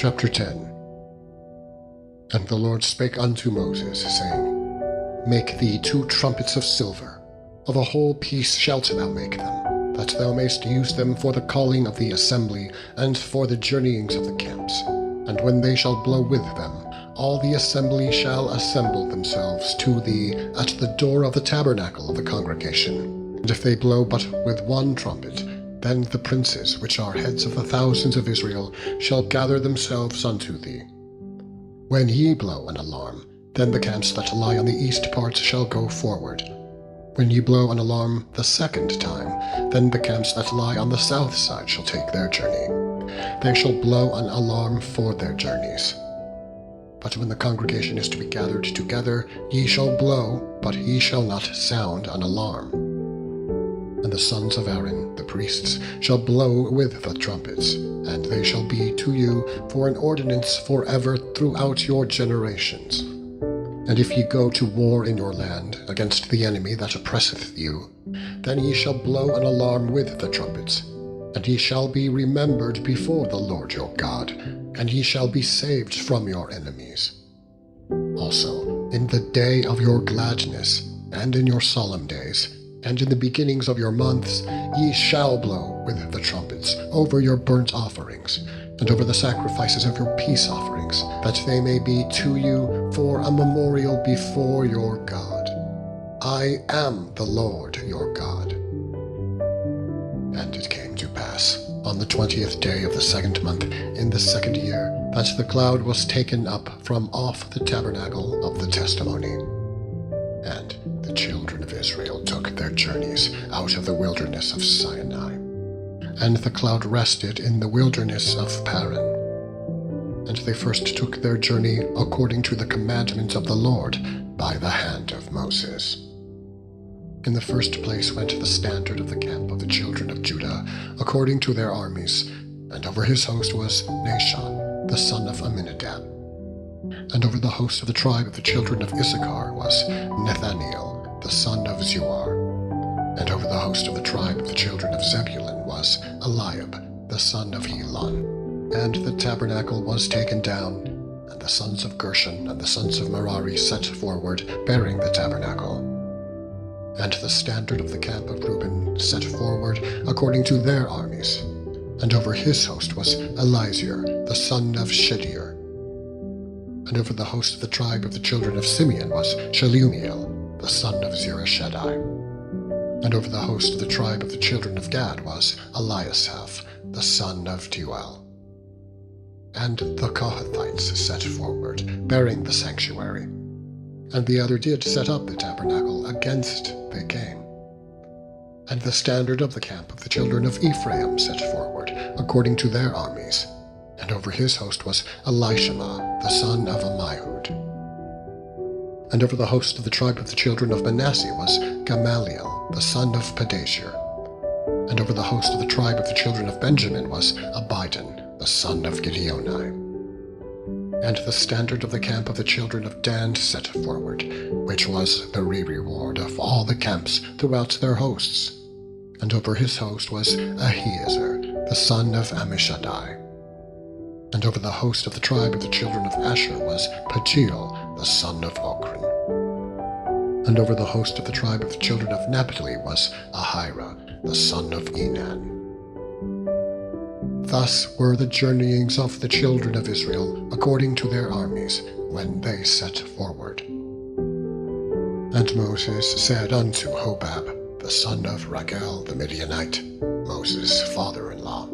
Chapter 10. And the Lord spake unto Moses, saying, Make thee 2 trumpets of silver, of a whole piece shalt thou make them, that thou mayst use them for the calling of the assembly, and for the journeyings of the camps. And when they shall blow with them, all the assembly shall assemble themselves to thee at the door of the tabernacle of the congregation. And if they blow but with 1 trumpet, then the princes, which are heads of the thousands of Israel, shall gather themselves unto thee. When ye blow an alarm, then the camps that lie on the east part shall go forward. When ye blow an alarm the 2nd time, then the camps that lie on the south side shall take their journey. They shall blow an alarm for their journeys. But when the congregation is to be gathered together, ye shall blow, but ye shall not sound an alarm. And the sons of Aaron, the priests, shall blow with the trumpets, and they shall be to you for an ordinance forever throughout your generations. And if ye go to war in your land against the enemy that oppresseth you, then ye shall blow an alarm with the trumpets, and ye shall be remembered before the Lord your God, and ye shall be saved from your enemies. Also, in the day of your gladness, and in your solemn days, and in the beginnings of your months, ye shall blow with the trumpets over your burnt offerings, and over the sacrifices of your peace offerings, that they may be to you for a memorial before your God. I am the Lord your God. And it came to pass, on the 20th day of the 2nd month, in the 2nd year, that the cloud was taken up from off the tabernacle of the testimony. And the children of Israel took their journeys out of the wilderness of Sinai. And the cloud rested in the wilderness of Paran. And they first took their journey according to the commandment of the Lord by the hand of Moses. In the first place went the standard of the camp of the children of Judah, according to their armies, and over his host was Nahshon, the son of Amminadab. And over the host of the tribe of the children of Issachar was Nethaniel, the son of Zuar. And over the host of the tribe of the children of Zebulun was Eliab, the son of Helon. And the tabernacle was taken down, and the sons of Gershon and the sons of Merari set forward, bearing the tabernacle. And the standard of the camp of Reuben set forward according to their armies. And over his host was Elizur, the son of Shedeur. And over the host of the tribe of the children of Simeon was Shelumiel, the son of Zurishaddai. And over the host of the tribe of the children of Gad was Eliasaph, the son of Deuel. And the Kohathites set forward, bearing the sanctuary. And the other did set up the tabernacle against they came. And the standard of the camp of the children of Ephraim set forward, according to their armies. And over his host was Elishama, the son of Ammihud. And over the host of the tribe of the children of Manasseh was Gamaliel, the son of Pedashur. And over the host of the tribe of the children of Benjamin was Abidan, the son of Gideoni. And the standard of the camp of the children of Dan set forward, which was the reward of all the camps throughout their hosts. And over his host was Ahiezer, the son of Ammishaddai. And over the host of the tribe of the children of Asher was Pagiel, the son of Ochran. And over the host of the tribe of the children of Naphtali was Ahira, the son of Enan. Thus were the journeyings of the children of Israel according to their armies, when they set forward. And Moses said unto Hobab, the son of Rachel the Midianite, Moses' father-in-law,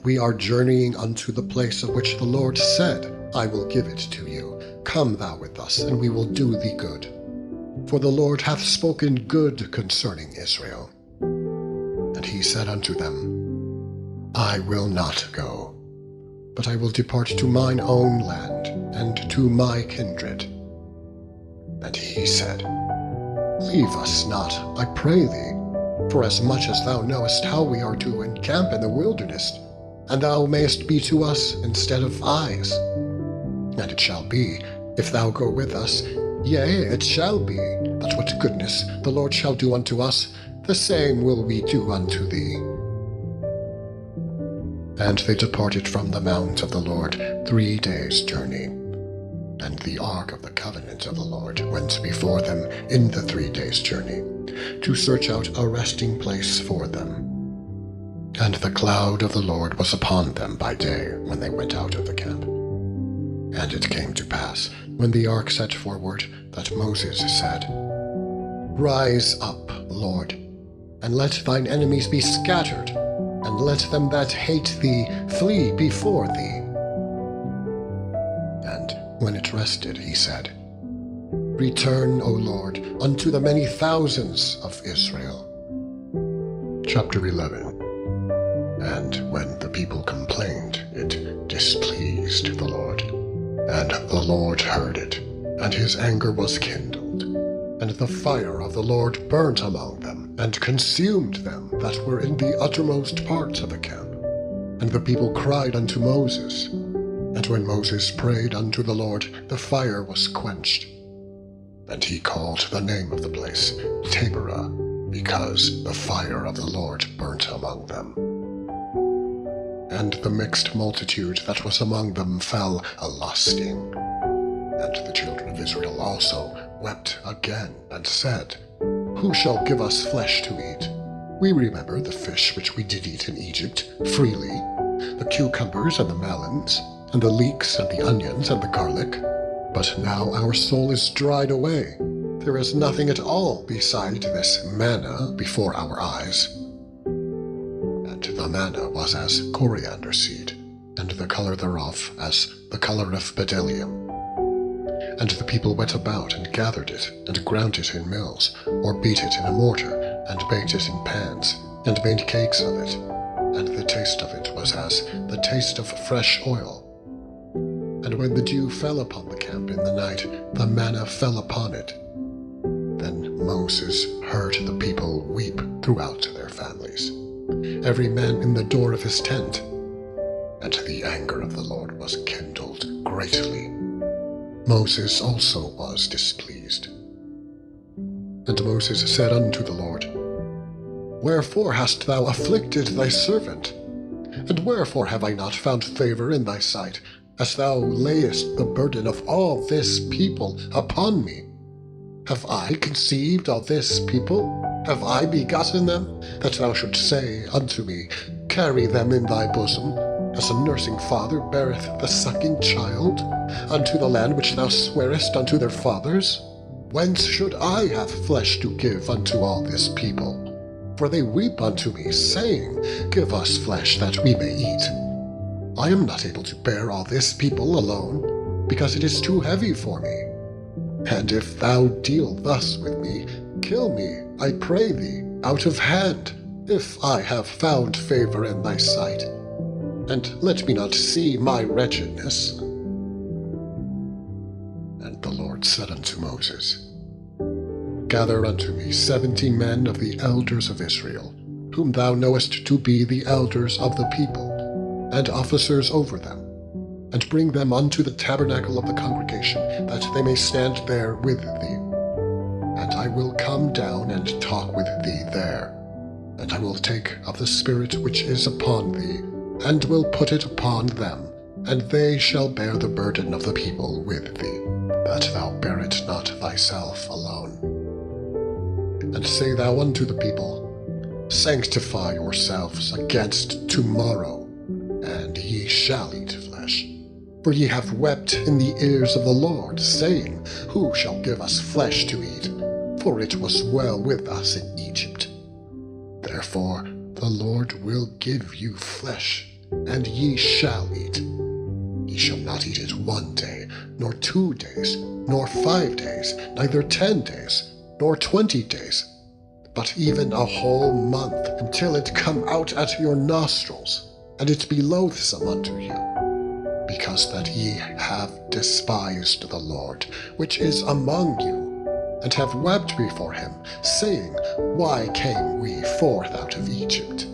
We are journeying unto the place of which the Lord said, I will give it to you. Come thou with us, and we will do thee good. For the Lord hath spoken good concerning Israel. And he said unto them, I will not go, but I will depart to mine own land, and to my kindred. And he said, Leave us not, I pray thee, for as much as thou knowest how we are to encamp in the wilderness, and thou mayest be to us instead of eyes. And it shall be, if thou go with us, yea, it shall be, that what goodness the Lord shall do unto us, the same will we do unto thee. And they departed from the mount of the Lord 3 days' journey. And the ark of the covenant of the Lord went before them in the 3 days' journey, to search out a resting place for them. And the cloud of the Lord was upon them by day when they went out of the camp. And it came to pass, when the ark set forward, that Moses said, Rise up, Lord, and let thine enemies be scattered, and let them that hate thee flee before thee. And when it rested, he said, Return, O Lord, unto the many thousands of Israel. Chapter 11. And when the people complained, it displeased the Lord. And the Lord heard it, and his anger was kindled. And the fire of the Lord burnt among them, and consumed them that were in the uttermost parts of the camp. And the people cried unto Moses. And when Moses prayed unto the Lord, the fire was quenched. And he called the name of the place Taberah, because the fire of the Lord burnt among them. And the mixed multitude that was among them fell a-lusting. And the children of Israel also wept again, and said, Who shall give us flesh to eat? We remember the fish which we did eat in Egypt freely, the cucumbers and the melons, and the leeks and the onions and the garlic. But now our soul is dried away. There is nothing at all beside this manna before our eyes. And the manna was as coriander seed, and the color thereof as the color of bdellium. And the people went about and gathered it, and ground it in mills, or beat it in a mortar, and baked it in pans, and made cakes of it. And the taste of it was as the taste of fresh oil. And when the dew fell upon the camp in the night, the manna fell upon it. Then Moses heard the people weep throughout their families, every man in the door of his tent. And the anger of the Lord was kindled greatly. Moses also was displeased. And Moses said unto the Lord, Wherefore hast thou afflicted thy servant? And wherefore have I not found favor in thy sight, as thou layest the burden of all this people upon me? Have I conceived all this people? Have I begotten them, that thou shouldst say unto me, Carry them in thy bosom, as a nursing father beareth the sucking child, unto the land which thou swarest unto their fathers? Whence should I have flesh to give unto all this people? For they weep unto me, saying, Give us flesh that we may eat. I am not able to bear all this people alone, because it is too heavy for me. And if thou deal thus with me, kill me, I pray thee, out of hand, if I have found favor in thy sight, and let me not see my wretchedness. And the Lord said unto Moses, Gather unto me 70 men of the elders of Israel, whom thou knowest to be the elders of the people, and officers over them, and bring them unto the tabernacle of the congregation, that they may stand there with thee. And I will come down and talk with thee there. And I will take of the Spirit which is upon thee, and will put it upon them, and they shall bear the burden of the people with thee, that thou bear it not thyself alone. And say thou unto the people, Sanctify yourselves against tomorrow, and ye shall eat flesh. For ye have wept in the ears of the Lord, saying, Who shall give us flesh to eat? For it was well with us in Egypt. Therefore the Lord will give you flesh, and ye shall eat. Ye shall not eat it 1 day, nor 2 days, nor 5 days, neither 10 days, nor 20 days, but even a whole month, until it come out at your nostrils, and it be loathsome unto you, because that ye have despised the Lord, which is among you, and have wept before him, saying, Why came we forth out of Egypt?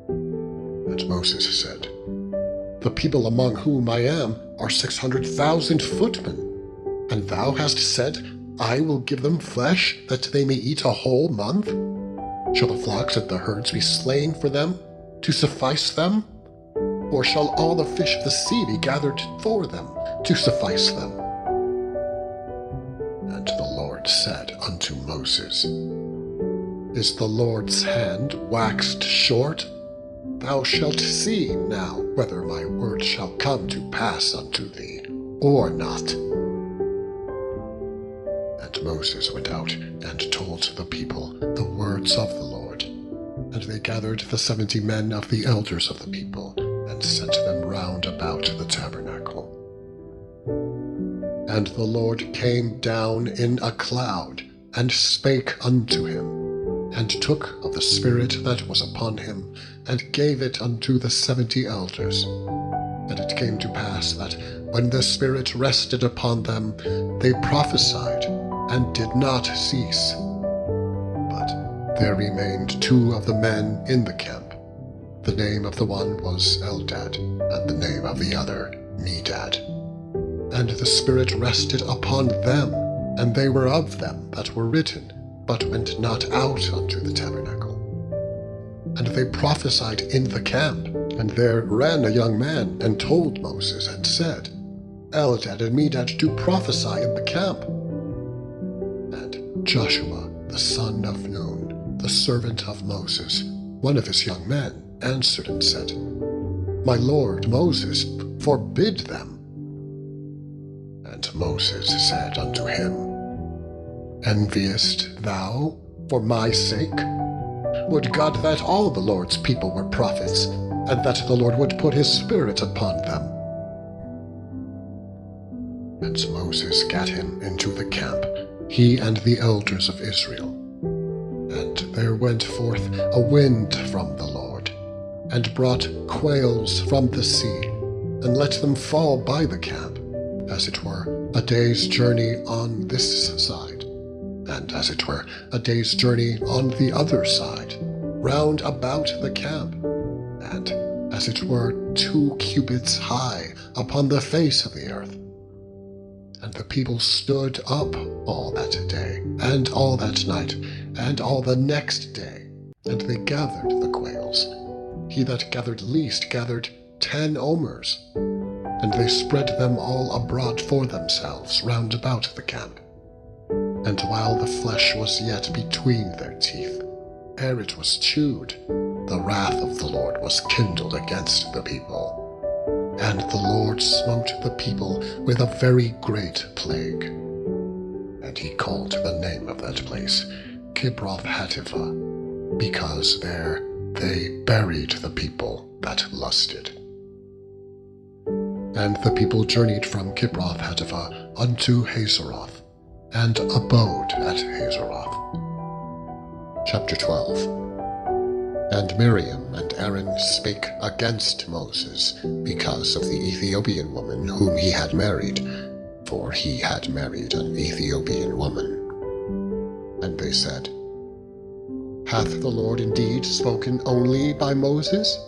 And Moses said, The people among whom I am are 600,000 footmen, and thou hast said, I will give them flesh, that they may eat a whole month? Shall the flocks and the herds be slain for them, to suffice them? Or shall all the fish of the sea be gathered for them, to suffice them? And the Lord said unto Moses, Is the Lord's hand waxed short? Thou shalt see now whether my word shall come to pass unto thee, or not. And Moses went out and told the people the words of the Lord. And they gathered the 70 men of the elders of the people, and set them round about the tabernacle. And the Lord came down in a cloud, and spake unto him, and took of the Spirit that was upon him, and gave it unto the 70 elders. And it came to pass that, when the Spirit rested upon them, they prophesied, and did not cease. But there remained 2 of the men in the camp. The name of the one was Eldad, and the name of the other Medad. And the Spirit rested upon them, and they were of them that were written, but went not out unto the tabernacle. And they prophesied in the camp. And there ran a young man, and told Moses, and said, Eldad and Medad do prophesy in the camp. And Joshua, the son of Nun, the servant of Moses, one of his young men, answered and said, My lord Moses, forbid them. And Moses said unto him, Enviest thou for my sake? Would God that all the Lord's people were prophets, and that the Lord would put his Spirit upon them. And Moses gat him into the camp, he and the elders of Israel. And there went forth a wind from the Lord, and brought quails from the sea, and let them fall by the camp, as it were a day's journey on this side, and as it were a day's journey on the other side, round about the camp, and as it were 2 cubits high upon the face of the earth. And the people stood up all that day, and all that night, and all the next day, and they gathered the quails. He that gathered least gathered 10 omers, and they spread them all abroad for themselves round about the camp. And while the flesh was yet between their teeth, ere it was chewed, the wrath of the Lord was kindled against the people. And the Lord smote the people with a very great plague. And he called the name of that place Kibroth-Hattaavah, because there they buried the people that lusted. And the people journeyed from Kibroth-Hattaavah unto Hazeroth, and abode at Hazeroth. Chapter 12. And Miriam and Aaron spake against Moses, because of the Ethiopian woman whom he had married, for he had married an Ethiopian woman. And they said, Hath the Lord indeed spoken only by Moses?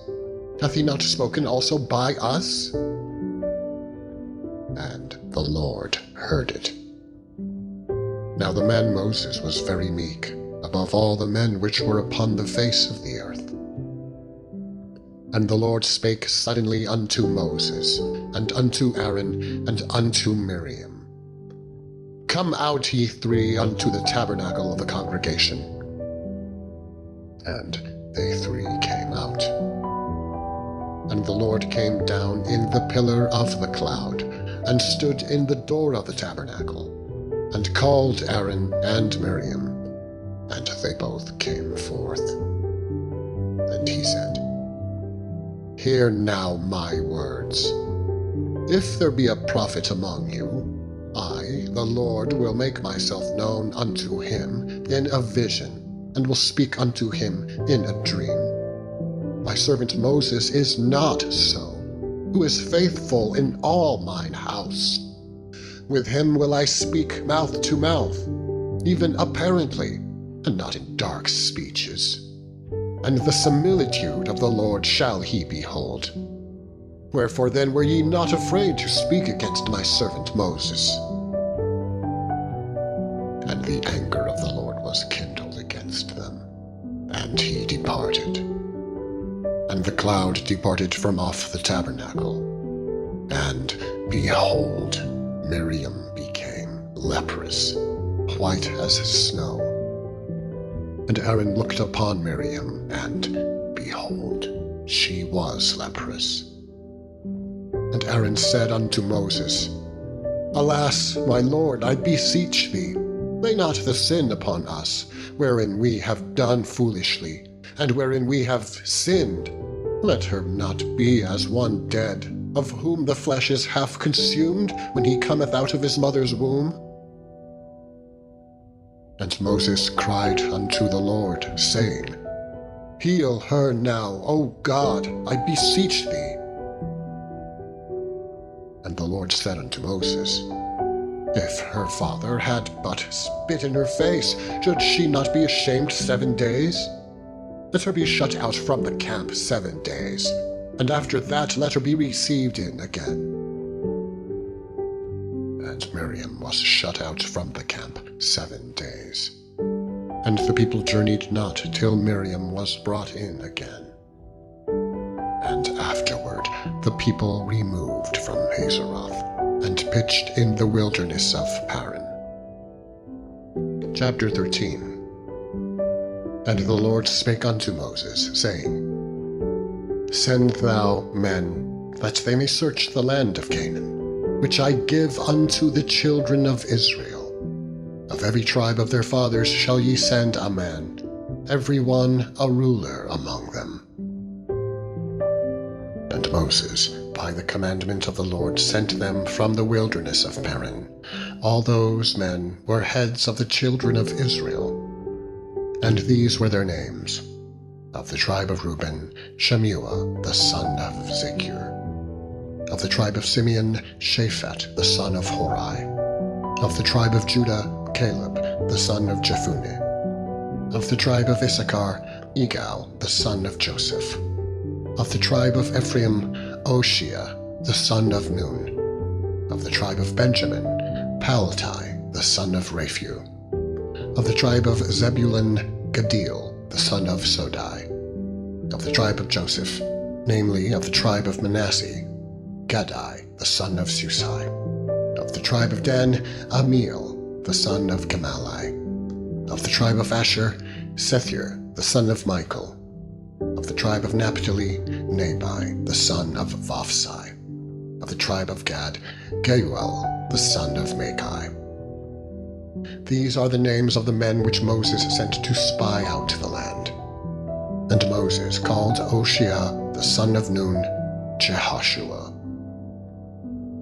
Hath he not spoken also by us? And the Lord heard it. Now the man Moses was very meek, above all the men which were upon the face of the earth. And the Lord spake suddenly unto Moses, and unto Aaron, and unto Miriam, Come out, ye 3, unto the tabernacle of the congregation. And they 3 came out. And the Lord came down in the pillar of the cloud, and stood in the door of the tabernacle, and called Aaron and Miriam, and they both came forth. And he said, Hear now my words. If there be a prophet among you, I, the Lord, will make myself known unto him in a vision, and will speak unto him in a dream. My servant Moses is not so, who is faithful in all mine house. With him will I speak mouth to mouth, even apparently, and not in dark speeches. And the similitude of the Lord shall he behold. Wherefore then were ye not afraid to speak against my servant Moses? And the anger of the Lord was kindled against them, and he departed. And the cloud departed from off the tabernacle. And behold, Miriam became leprous, white as snow. And Aaron looked upon Miriam, and behold, she was leprous. And Aaron said unto Moses, Alas, my Lord, I beseech thee, lay not the sin upon us, wherein we have done foolishly, and wherein we have sinned. Let her not be as one dead, of whom the flesh is half consumed, when he cometh out of his mother's womb. And Moses cried unto the Lord, saying, Heal her now, O God, I beseech thee. And the Lord said unto Moses, If her father had but spit in her face, should she not be ashamed 7 days? Let her be shut out from the camp 7 days, and after that let her be received in again. And Miriam was shut out from the camp 7 days. And the people journeyed not till Miriam was brought in again. And afterward the people removed from Hazeroth, and pitched in the wilderness of Paran. Chapter 13. And the Lord spake unto Moses, saying, Send thou men, that they may search the land of Canaan, which I give unto the children of Israel. Of every tribe of their fathers shall ye send a man, every one a ruler among them. And Moses, by the commandment of the Lord, sent them from the wilderness of Paran. All those men were heads of the children of Israel. And these were their names. Of the tribe of Reuben, Shemuah, the son of Zechur. Of the tribe of Simeon, Shaphat, the son of Hori. Of the tribe of Judah, Caleb, the son of Jephunneh. Of the tribe of Issachar, Igal, the son of Joseph. Of the tribe of Ephraim, Oshea, the son of Nun. Of the tribe of Benjamin, Paltai, the son of Raphu. Of the tribe of Zebulun, Gadil, the son of Sodai. Of the tribe of Joseph, namely of the tribe of Manasseh, Gadai, the son of Susai. Of the tribe of Dan, Amiel, the son of Gemalli. Of the tribe of Asher, Sethur, the son of Michael. Of the tribe of Naphtali, Nabai, the son of Vophsi. Of the tribe of Gad, Geuel, the son of Machi. These are the names of the men which Moses sent to spy out the land. And Moses called Oshea, the son of Nun, Jehoshua.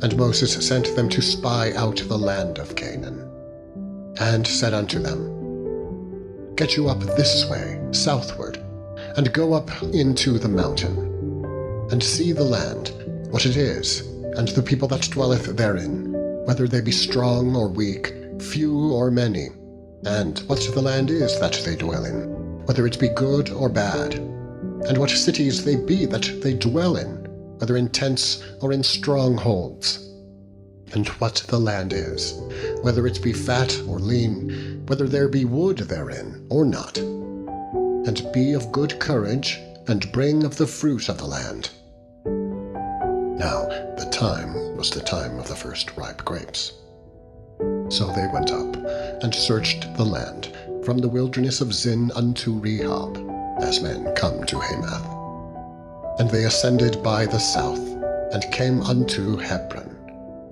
And Moses sent them to spy out the land of Canaan, and said unto them, Get you up this way, southward, and go up into the mountain, and see the land, what it is, and the people that dwelleth therein, whether they be strong or weak, few or many, and what the land is that they dwell in, whether it be good or bad, and what cities they be that they dwell in, whether in tents or in strongholds, and what the land is, whether it be fat or lean, whether there be wood therein or not. And be of good courage, and bring of the fruit of the land. Now the time was the time of the first ripe grapes. So they went up, and searched the land, from the wilderness of Zin unto Rehob, as men come to Hamath. And they ascended by the south, and came unto Hebron,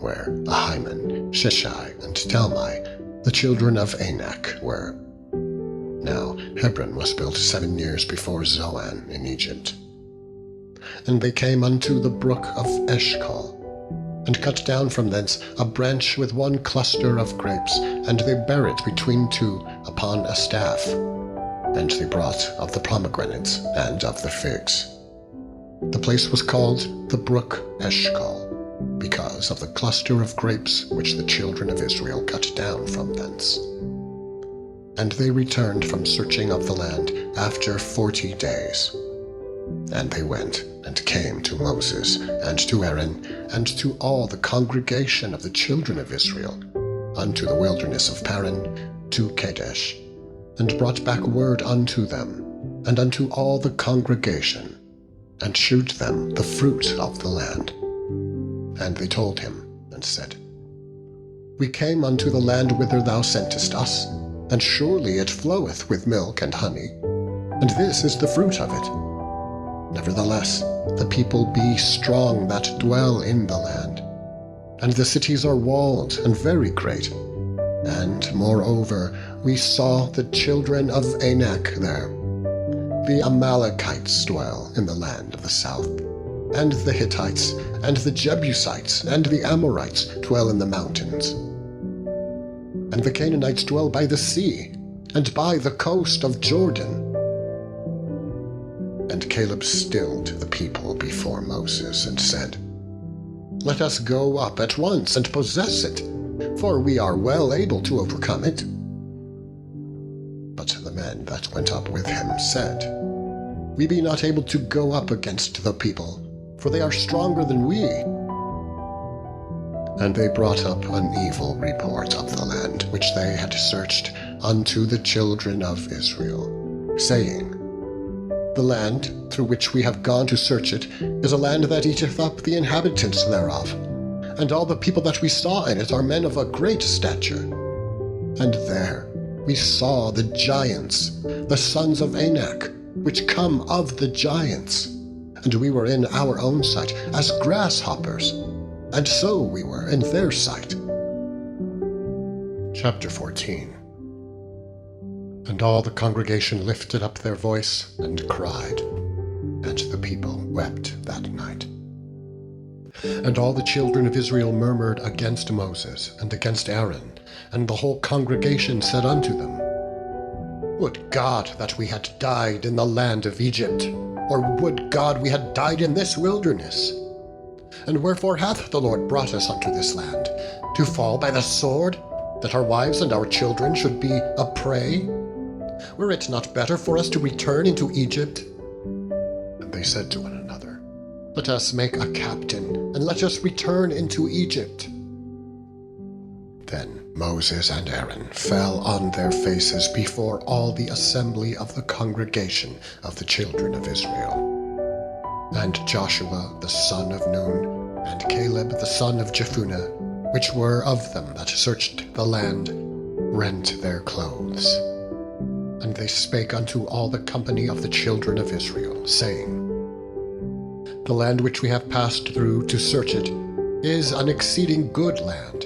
where Ahiman, Sheshai, and Talmai, the children of Anak, were. Now Hebron was built 7 years before Zoan in Egypt. And they came unto the brook of Eshcol, and cut down from thence a branch with one cluster of grapes, and they bare it between two upon a staff. And they brought of the pomegranates and of the figs. The place was called the brook Eshcol, because of the cluster of grapes which the children of Israel cut down from thence. And they returned from searching of the land after 40 days. And they went and came to Moses, and to Aaron, and to all the congregation of the children of Israel, unto the wilderness of Paran, to Kadesh, and brought back word unto them, and unto all the congregation, and shewed them the fruit of the land. And they told him, and said, We came unto the land whither thou sentest us, and surely it floweth with milk and honey, and this is the fruit of it. Nevertheless, the people be strong that dwell in the land, and the cities are walled and very great. And moreover, we saw the children of Anak there. The Amalekites dwell in the land of the south, and the Hittites, and the Jebusites, and the Amorites dwell in the mountains. And the Canaanites dwell by the sea, and by the coast of Jordan. And Caleb stilled the people before Moses, and said, Let us go up at once and possess it, for we are well able to overcome it. But the men that went up with him said, We be not able to go up against the people, for they are stronger than we. And they brought up an evil report of the land which they had searched unto the children of Israel, saying, The land through which we have gone to search it is a land that eateth up the inhabitants thereof, and all the people that we saw in it are men of a great stature. And there we saw the giants, the sons of Anak, which come of the giants, and we were in our own sight as grasshoppers, and so we were in their sight. Chapter 14. And all the congregation lifted up their voice and cried, and the people wept that night. And all the children of Israel murmured against Moses and against Aaron, and the whole congregation said unto them, Would God that we had died in the land of Egypt, or would God we had died in this wilderness? And wherefore hath the Lord brought us unto this land, to fall by the sword, that our wives and our children should be a prey? Were it not better for us to return into Egypt? And they said to one another, Let us make a captain, and let us return into Egypt. Then Moses and Aaron fell on their faces before all the assembly of the congregation of the children of Israel. And Joshua the son of Nun, and Caleb the son of Jephunneh, which were of them that searched the land, rent their clothes. And they spake unto all the company of the children of Israel, saying, The land which we have passed through to search it is an exceeding good land.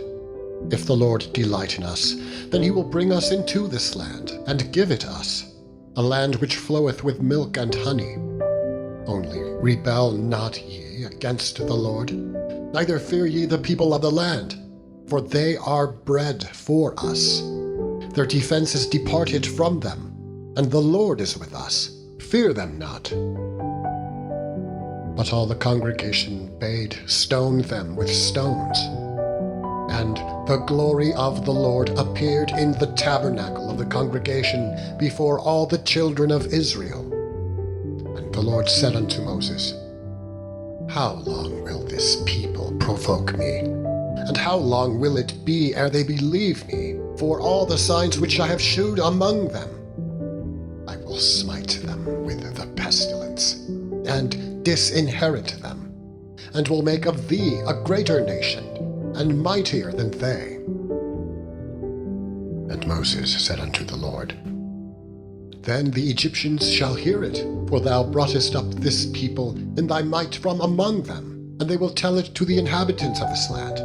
If the Lord delight in us, then he will bring us into this land, and give it us, a land which floweth with milk and honey. Only rebel not ye against the Lord, neither fear ye the people of the land, for they are bread for us. Their defense is departed from them, and the Lord is with us. Fear them not. But all the congregation bade stone them with stones. And the glory of the Lord appeared in the tabernacle of the congregation before all the children of Israel. And the Lord said unto Moses, How long will this people provoke me? And how long will it be ere they believe me, for all the signs which I have shewed among them? I will smite them with the pestilence, and disinherit them, and will make of thee a greater nation, and mightier than they. And Moses said unto the Lord, Then the Egyptians shall hear it, for thou broughtest up this people in thy might from among them, and they will tell it to the inhabitants of this land.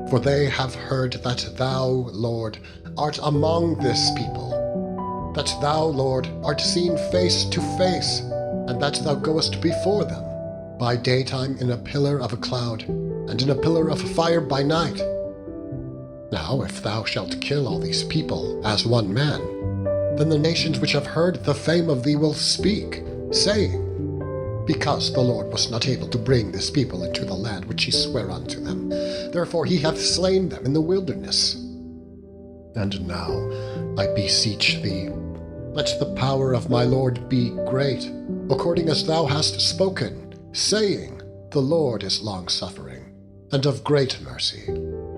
For they have heard that thou, Lord, art among this people, that thou, Lord, art seen face to face, and that thou goest before them, by daytime in a pillar of a cloud, and in a pillar of fire by night. Now if thou shalt kill all these people as one man, then the nations which have heard the fame of thee will speak, saying, Because the Lord was not able to bring this people into the land which he sware unto them, therefore he hath slain them in the wilderness. And now, I beseech thee, let the power of my Lord be great, according as thou hast spoken, saying, The Lord is long-suffering, and of great mercy,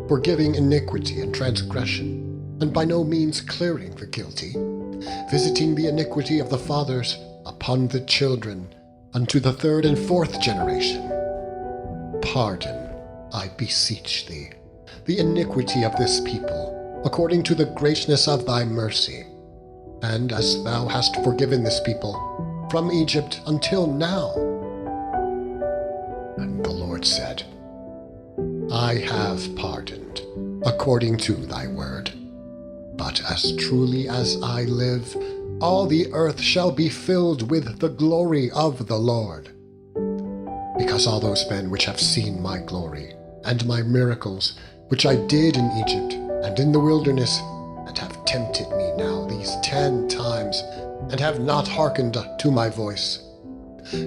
forgiving iniquity and transgression, and by no means clearing the guilty, visiting the iniquity of the fathers upon the children, unto the third and fourth generation. Pardon, I beseech thee, the iniquity of this people, according to the greatness of thy mercy, and as thou hast forgiven this people from Egypt until now. And the Lord said, I have pardoned, according to thy word. But as truly as I live, all the earth shall be filled with the glory of the Lord. Because all those men which have seen my glory, and my miracles, which I did in Egypt and in the wilderness, and have tempted me now these 10 times, and have not hearkened to my voice,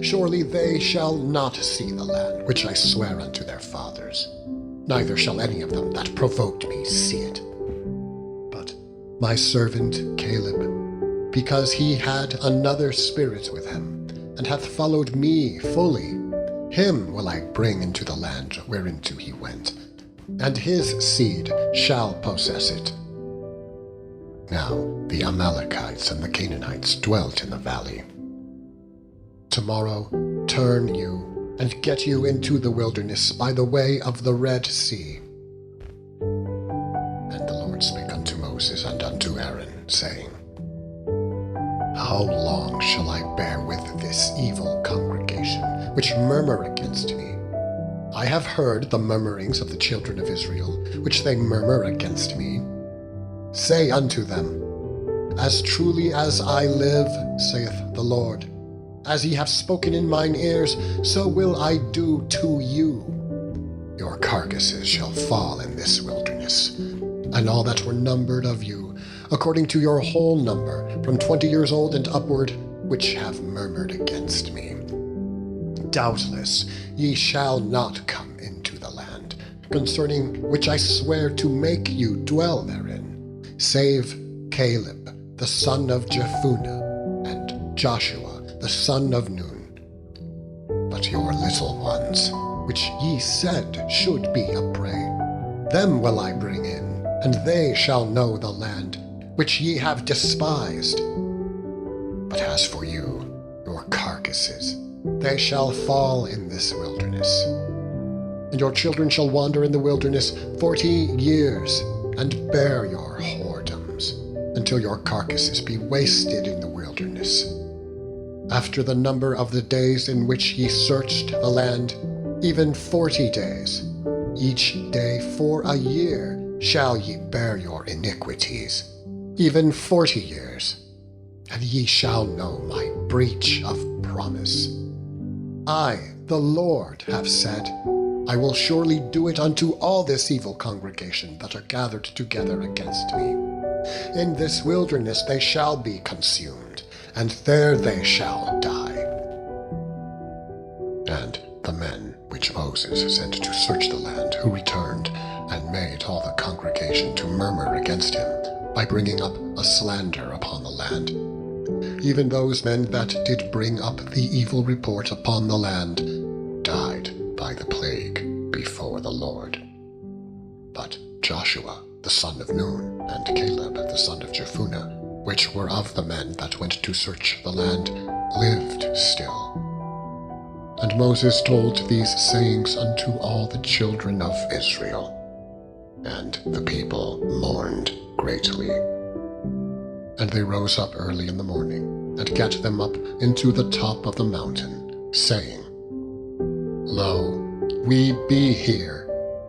surely they shall not see the land which I swear unto their fathers, neither shall any of them that provoked me see it. But my servant Caleb, because he had another spirit with him, and hath followed me fully, him will I bring into the land whereinto he went, and his seed shall possess it. Now the Amalekites and the Canaanites dwelt in the valley. Tomorrow turn you, and get you into the wilderness by the way of the Red Sea. And the Lord spake unto Moses and unto Aaron, saying, How long shall I bear with this evil congregation, which murmur against me? I have heard the murmurings of the children of Israel, which they murmur against me. Say unto them, As truly as I live, saith the Lord, as ye have spoken in mine ears, so will I do to you. Your carcasses shall fall in this wilderness, and all that were numbered of you, according to your whole number, from 20 years old and upward, which have murmured against me. Doubtless ye shall not come into the land, concerning which I swear to make you dwell therein, save Caleb the son of Jephunneh, and Joshua the son of Nun. But your little ones, which ye said should be a prey, them will I bring in, and they shall know the land, which ye have despised. But as for you, your carcasses, they shall fall in this wilderness. And your children shall wander in the wilderness 40 years, and bear your whoredoms, until your carcasses be wasted in the wilderness. After the number of the days in which ye searched the land, even 40 days, each day for a year shall ye bear your iniquities, even 40 years, and ye shall know my breach of promise. I, the Lord, have said, I will surely do it unto all this evil congregation that are gathered together against me. In this wilderness they shall be consumed, and there they shall die. And the men which Moses sent to search the land, who returned, and made all the congregation to murmur against him, by bringing up a slander upon the land. Even those men that did bring up the evil report upon the land died by the plague before the Lord. But Joshua the son of Nun, and Caleb the son of Jephunneh, which were of the men that went to search the land, lived still. And Moses told these sayings unto all the children of Israel. And the people mourned greatly. And they rose up early in the morning, and gat them up into the top of the mountain, saying, Lo, we be here,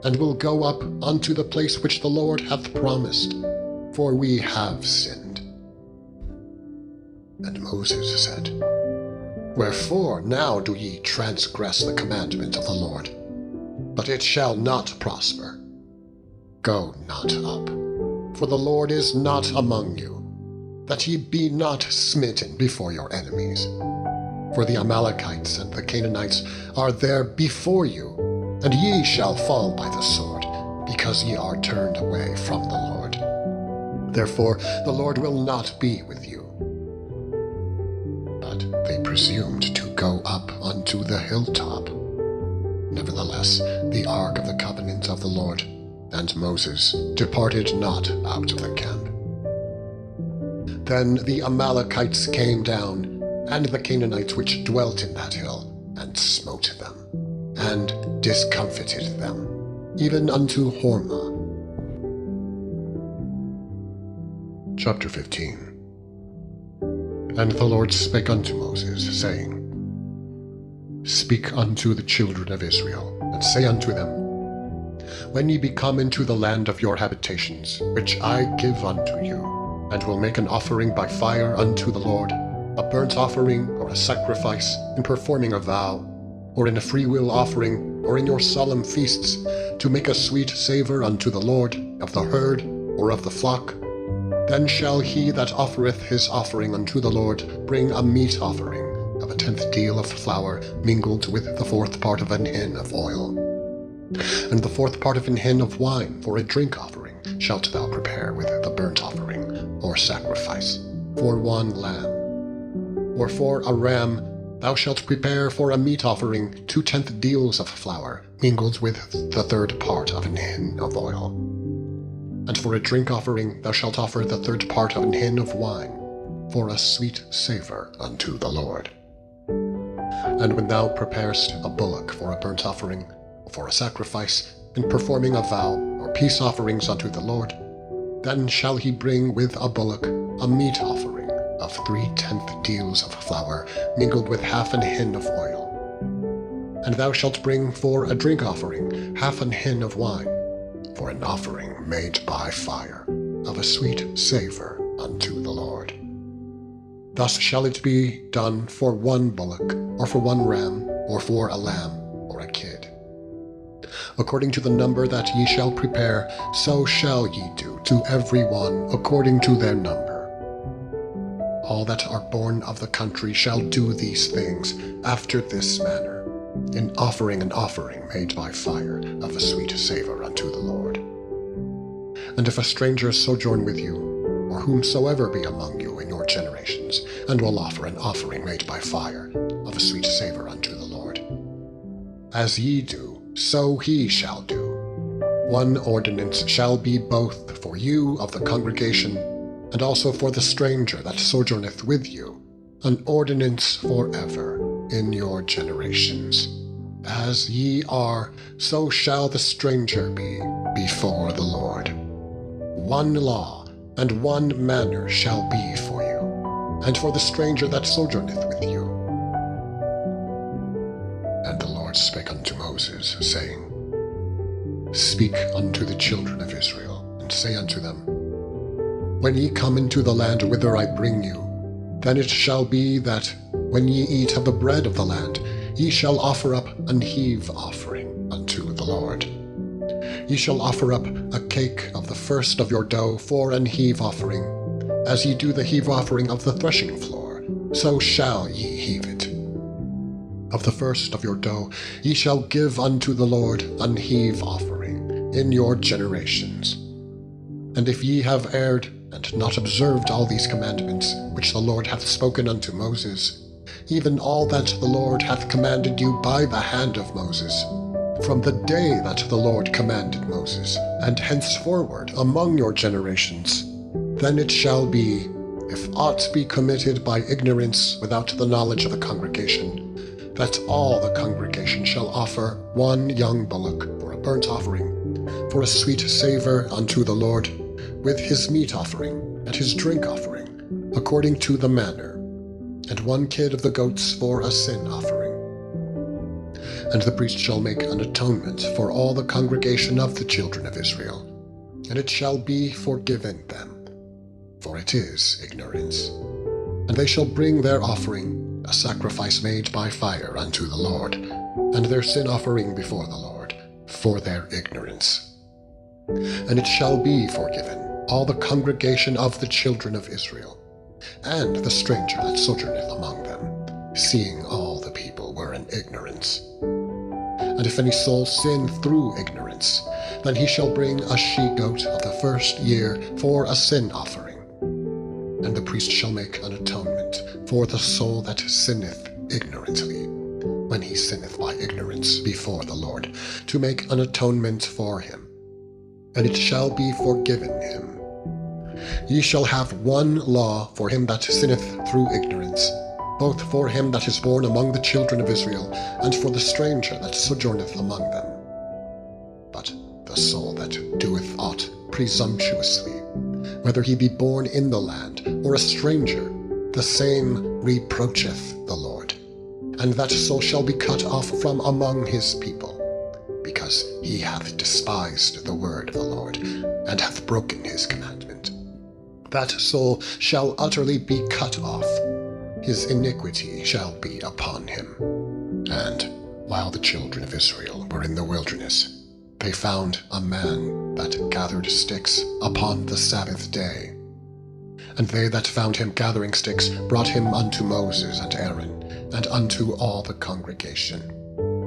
and will go up unto the place which the Lord hath promised, for we have sinned. And Moses said, Wherefore now do ye transgress the commandment of the Lord? But it shall not prosper. Go not up, for the Lord is not among you, that ye be not smitten before your enemies. For the Amalekites and the Canaanites are there before you, and ye shall fall by the sword, because ye are turned away from the Lord. Therefore the Lord will not be with you. But they presumed to go up unto the hilltop. Nevertheless, the ark of the covenant of the Lord and Moses departed not out of the camp. Then the Amalekites came down, and the Canaanites which dwelt in that hill, and smote them, and discomfited them, even unto Hormah. Chapter 15. And the Lord spake unto Moses, saying, Speak unto the children of Israel, and say unto them, When ye be come into the land of your habitations, which I give unto you, and will make an offering by fire unto the Lord, a burnt offering or a sacrifice, in performing a vow, or in a freewill offering, or in your solemn feasts, to make a sweet savour unto the Lord, of the herd or of the flock, then shall he that offereth his offering unto the Lord bring a meat offering of a 10th deal of flour mingled with the 4th part of an hin of oil. And the 4th part of an hin of wine for a drink offering shalt thou prepare with the burnt offering, or sacrifice, for 1 lamb. Or for a ram thou shalt prepare for a meat offering 2 10th deals of flour mingled with the 3rd part of an hin of oil. And for a drink offering thou shalt offer the 3rd part of an hin of wine, for a sweet savour unto the Lord. And when thou preparest a bullock for a burnt offering, or for a sacrifice, in performing a vow, or peace offerings unto the Lord, then shall he bring with a bullock a meat offering of 3 10th deals of flour, mingled with half an hin of oil. And thou shalt bring for a drink offering half an hin of wine, for an offering made by fire, of a sweet savour unto the Lord. Thus shall it be done for 1 bullock, or for 1 ram, or for a lamb, or a kid. According to the number that ye shall prepare, so shall ye do to every one according to their number. All that are born of the country shall do these things after this manner, in offering an offering made by fire of a sweet savour unto the Lord. And if a stranger sojourn with you, or whomsoever be among you in your generations, and will offer an offering made by fire of a sweet savour unto the Lord, as ye do, so he shall do. 1 ordinance shall be both for you of the congregation, and also for the stranger that sojourneth with you, an ordinance forever in your generations. As ye are, so shall the stranger be before the Lord. 1 law and 1 manner shall be for you, and for the stranger that sojourneth with you. And the Lord spake unto Moses, saying, Speak unto the children of Israel, and say unto them, When ye come into the land whither I bring you, then it shall be that, when ye eat of the bread of the land, ye shall offer up an heave offering unto the Lord. Ye shall offer up a cake of the first of your dough for an heave offering. As ye do the heave offering of the threshing floor, so shall ye heave it. Of the first of your dough ye shall give unto the Lord an heave offering in your generations. And if ye have erred, and not observed all these commandments, which the Lord hath spoken unto Moses, even all that the Lord hath commanded you by the hand of Moses, from the day that the Lord commanded Moses, and henceforward among your generations, then it shall be, if aught be committed by ignorance without the knowledge of the congregation, that all the congregation shall offer 1 young bullock for a burnt offering, for a sweet savour unto the Lord, with his meat offering and his drink offering, according to the manner, and 1 kid of the goats for a sin offering. And the priest shall make an atonement for all the congregation of the children of Israel, and it shall be forgiven them, for it is ignorance. And they shall bring their offering, a sacrifice made by fire unto the Lord, and their sin offering before the Lord, for their ignorance. And it shall be forgiven all the congregation of the children of Israel, and the stranger that sojourneth among them, seeing all the people were in ignorance. And if any soul sin through ignorance, then he shall bring a she-goat of the first year for a sin offering. And the priest shall make an atonement for the soul that sinneth ignorantly, when he sinneth by ignorance before the Lord, to make an atonement for him. And it shall be forgiven him. Ye shall have 1 law for him that sinneth through ignorance, both for him that is born among the children of Israel, and for the stranger that sojourneth among them. But the soul that doeth aught presumptuously, whether he be born in the land or a stranger, the same reproacheth the Lord, and that soul shall be cut off from among his people, because he hath despised the word of the Lord, and hath broken his commandment. That soul shall utterly be cut off, his iniquity shall be upon him. And while the children of Israel were in the wilderness, they found a man that gathered sticks upon the Sabbath day. And they that found him gathering sticks brought him unto Moses and Aaron, and unto all the congregation.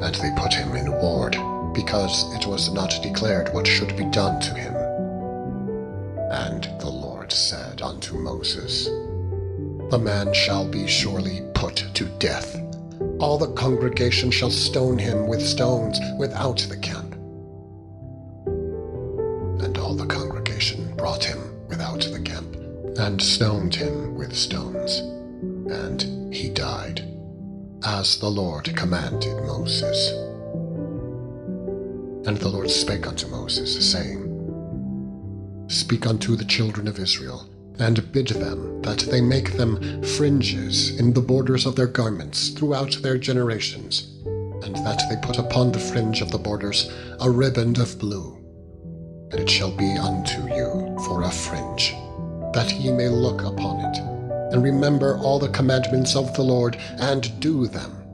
And they put him in ward, because it was not declared what should be done to him. And the Lord said unto Moses, The man shall be surely put to death. All the congregation shall stone him with stones without the camp. And all the congregation brought him without the camp, and stoned him with stones. And he died, as the Lord commanded Moses. And the Lord spake unto Moses, saying, Speak unto the children of Israel, and bid them that they make them fringes in the borders of their garments throughout their generations, and that they put upon the fringe of the borders a riband of blue. And it shall be unto you for a fringe, that ye may look upon it, and remember all the commandments of the Lord, and do them,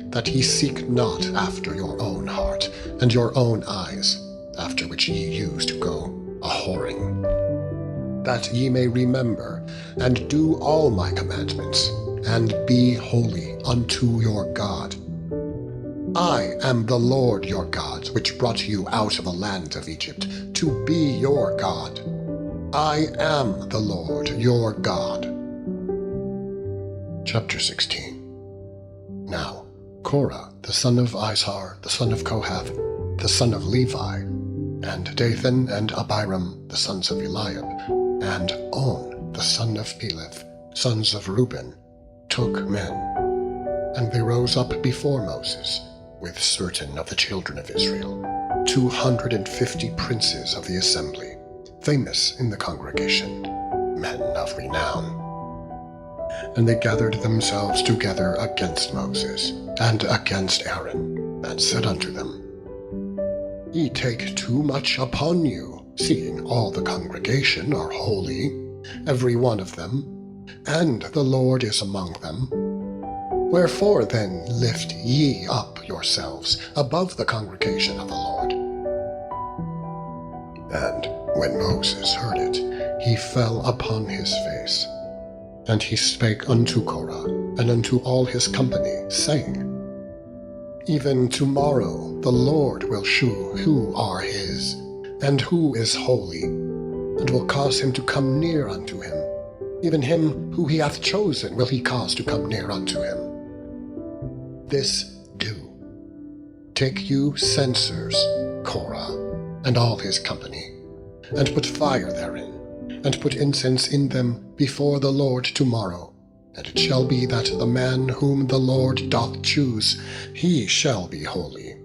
that ye seek not after your own heart and your own eyes, after which ye used to go a-whoring, that ye may remember and do all my commandments, and be holy unto your God. I am the Lord your God, which brought you out of the land of Egypt, to be your God. I am the Lord your God. Chapter 16. Now Korah, the son of Izhar, the son of Kohath, the son of Levi, and Dathan and Abiram, the sons of Eliab, and On, the son of Peleth, sons of Reuben, took men. And they rose up before Moses, with certain of the children of Israel, 250 princes of the assembly, famous in the congregation, men of renown. And they gathered themselves together against Moses, and against Aaron, and said unto them, Ye take too much upon you, seeing all the congregation are holy, every one of them, and the Lord is among them. Wherefore then lift ye up yourselves above the congregation of the Lord? And when Moses heard it, he fell upon his face. And he spake unto Korah, and unto all his company, saying, Even tomorrow the Lord will shew who are his, and who is holy, and will cause him to come near unto him. Even him who he hath chosen will he cause to come near unto him. This do. Take you censers, Korah, and all his company, and put fire therein, and put incense in them before the Lord tomorrow. And it shall be that the man whom the Lord doth choose, he shall be holy.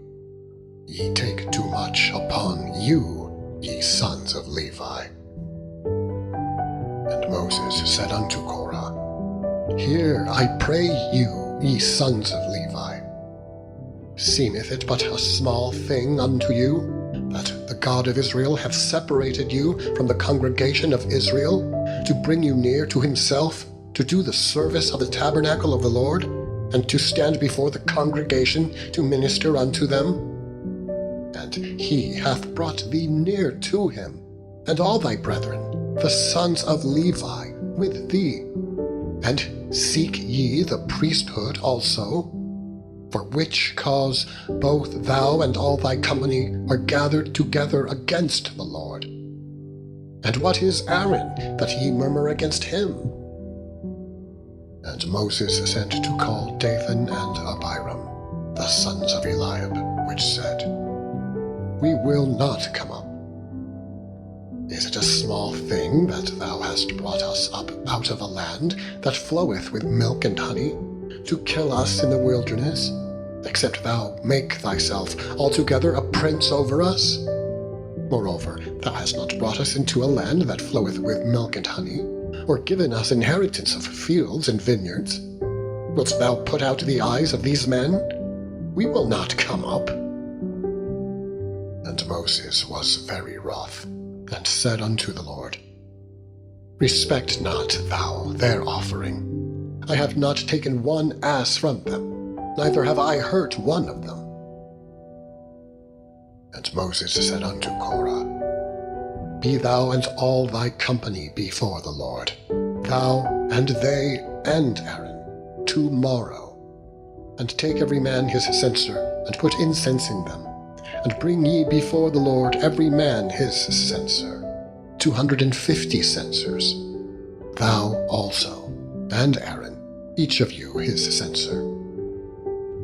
Ye take too much upon you, ye sons of Levi. And Moses said unto Korah, Hear, I pray you, ye sons of Levi. Seemeth it but a small thing unto you, that the God of Israel hath separated you from the congregation of Israel, to bring you near to himself, to do the service of the tabernacle of the Lord, and to stand before the congregation to minister unto them? And he hath brought thee near to him, and all thy brethren, the sons of Levi, with thee. And seek ye the priesthood also? For which cause both thou and all thy company are gathered together against the Lord. And what is Aaron, that ye murmur against him? And Moses sent to call Dathan and Abiram, the sons of Eliab, which said, We will not come up. Is it a small thing that thou hast brought us up out of a land that floweth with milk and honey, to kill us in the wilderness, except thou make thyself altogether a prince over us? Moreover, thou hast not brought us into a land that floweth with milk and honey, or given us inheritance of fields and vineyards. Wilt thou put out the eyes of these men? We will not come up. And Moses was very wroth, and said unto the Lord, Respect not thou their offering. I have not taken one ass from them, neither have I hurt one of them. And Moses said unto Korah, Be thou and all thy company before the Lord, thou and they and Aaron, tomorrow, and take every man his censer, and put incense in them, and bring ye before the Lord every man his censer, 250 censers, thou also, and Aaron, each of you his censer.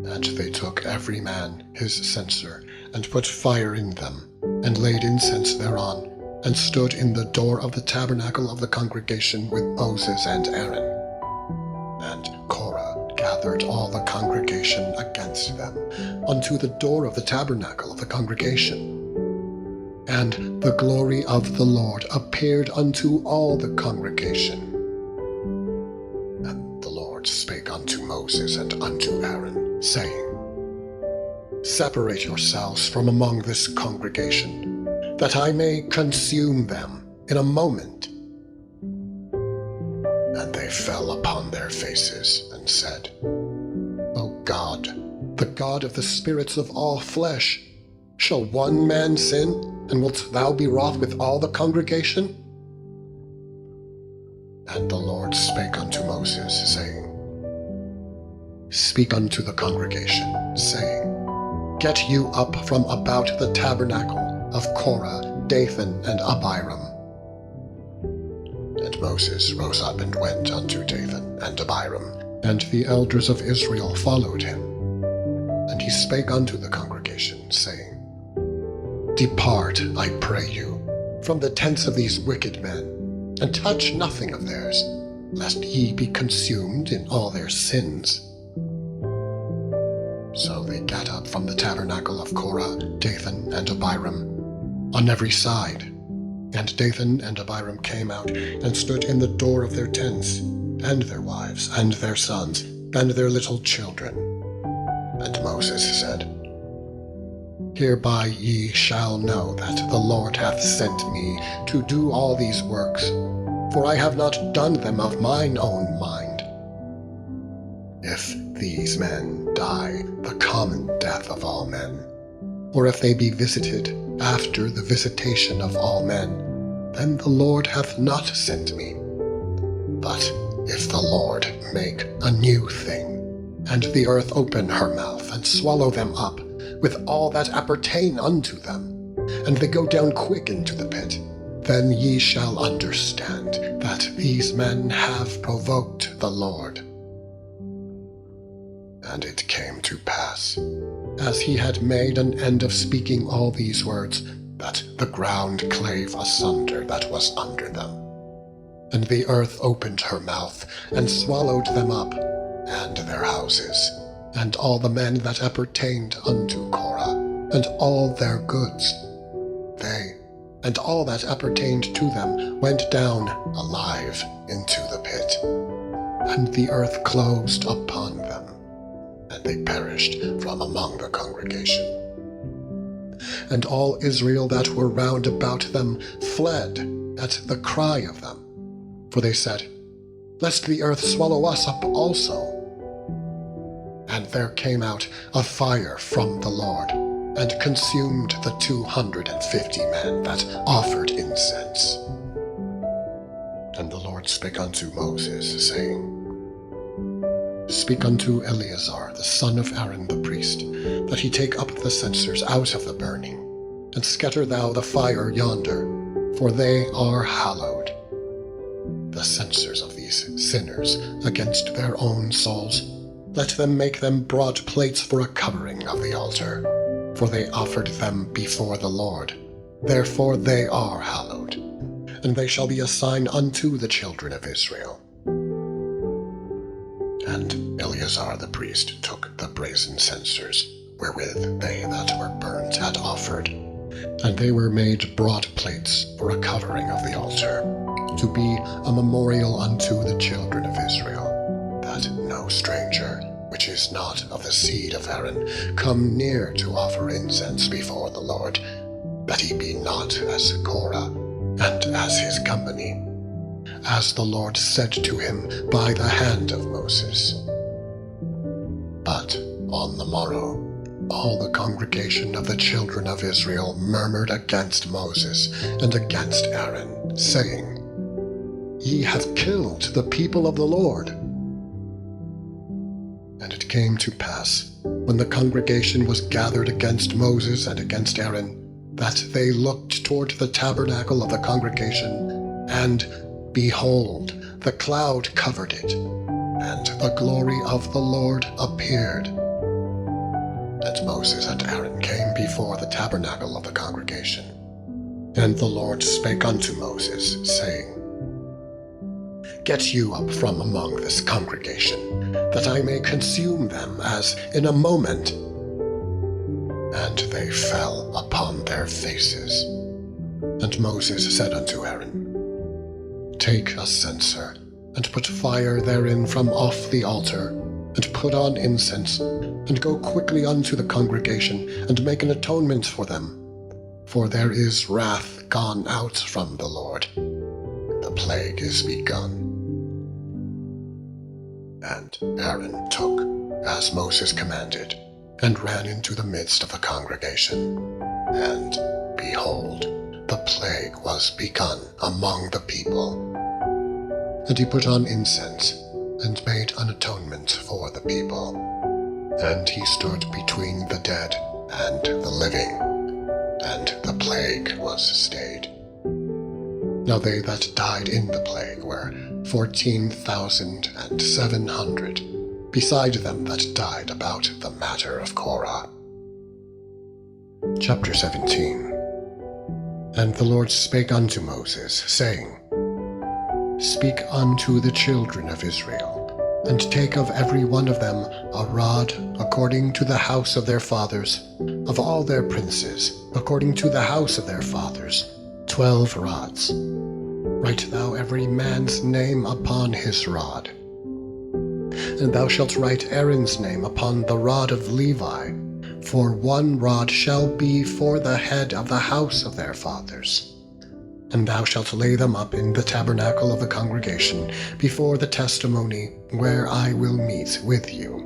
And they took every man his censer, and put fire in them, and laid incense thereon, and stood in the door of the tabernacle of the congregation with Moses and Aaron. And Korah gathered all the congregation against them, unto the door of the tabernacle of the congregation. And the glory of the Lord appeared unto all the congregation. And the Lord spake unto Moses and unto Aaron, saying, Separate yourselves from among this congregation, that I may consume them in a moment. And they fell upon their faces, and said, O God, the God of the spirits of all flesh, shall one man sin, and wilt thou be wroth with all the congregation? And the Lord spake unto Moses, saying, Speak unto the congregation, saying, Get you up from about the tabernacle of Korah, Dathan, and Abiram. And Moses rose up and went unto Dathan and Abiram, and the elders of Israel followed him. And he spake unto the congregation, saying, Depart, I pray you, from the tents of these wicked men, and touch nothing of theirs, lest ye be consumed in all their sins. So they gat up from the tabernacle of Korah, Dathan, and Abiram, on every side. And Dathan and Abiram came out, and stood in the door of their tents, and their wives, and their sons, and their little children. And Moses said, Hereby ye shall know that the Lord hath sent me to do all these works, for I have not done them of mine own mind. If these men die the common death of all men, or if they be visited after the visitation of all men, then the Lord hath not sent me. But if the Lord make a new thing, and the earth open her mouth, and swallow them up, with all that appertain unto them, and they go down quick into the pit, then ye shall understand that these men have provoked the Lord. And it came to pass, as he had made an end of speaking all these words, that the ground clave asunder that was under them. And the earth opened her mouth, and swallowed them up, and their houses, and all the men that appertained unto Korah, and all their goods. They, and all that appertained to them, went down alive into the pit. And the earth closed upon them, and they perished from among the congregation. And all Israel that were round about them fled at the cry of them. For they said, Lest the earth swallow us up also. And there came out a fire from the Lord, and consumed the 250 men that offered incense. And the Lord spake unto Moses, saying, Speak unto Eleazar the son of Aaron the priest, that he take up the censers out of the burning, and scatter thou the fire yonder, for they are hallowed. The censers of these sinners against their own souls, let them make them broad plates for a covering of the altar, for they offered them before the Lord. Therefore they are hallowed, and they shall be a sign unto the children of Israel. And Eleazar Eleazar the priest took the brazen censers, wherewith they that were burnt had offered, and they were made broad plates for a covering of the altar, to be a memorial unto the children of Israel, that no stranger, which is not of the seed of Aaron, come near to offer incense before the Lord, that he be not as Korah, and as his company, as the Lord said to him by the hand of Moses. But on the morrow, all the congregation of the children of Israel murmured against Moses and against Aaron, saying, Ye have killed the people of the Lord. And it came to pass, when the congregation was gathered against Moses and against Aaron, that they looked toward the tabernacle of the congregation, and behold, the cloud covered it, and the glory of the Lord appeared. And Moses and Aaron came before the tabernacle of the congregation. And the Lord spake unto Moses, saying, Get you up from among this congregation, that I may consume them as in a moment. And they fell upon their faces. And Moses said unto Aaron, Take a censer, and put fire therein from off the altar, and put on incense, and go quickly unto the congregation, and make an atonement for them. For there is wrath gone out from the Lord. The plague is begun. And Aaron took, as Moses commanded, and ran into the midst of the congregation. And, behold, the plague was begun among the people. And he put on incense, and made an atonement for the people. And he stood between the dead and the living, and the plague was stayed. Now they that died in the plague were 14,700, beside them that died about the matter of Korah. Chapter 17. And the Lord spake unto Moses, saying, Speak unto the children of Israel, and take of every one of them a rod according to the house of their fathers, of all their princes, according to the house of their fathers, 12 rods. Write thou every man's name upon his rod. And thou shalt write Aaron's name upon the rod of Levi, for 1 rod shall be for the head of the house of their fathers. And thou shalt lay them up in the tabernacle of the congregation, before the testimony, where I will meet with you.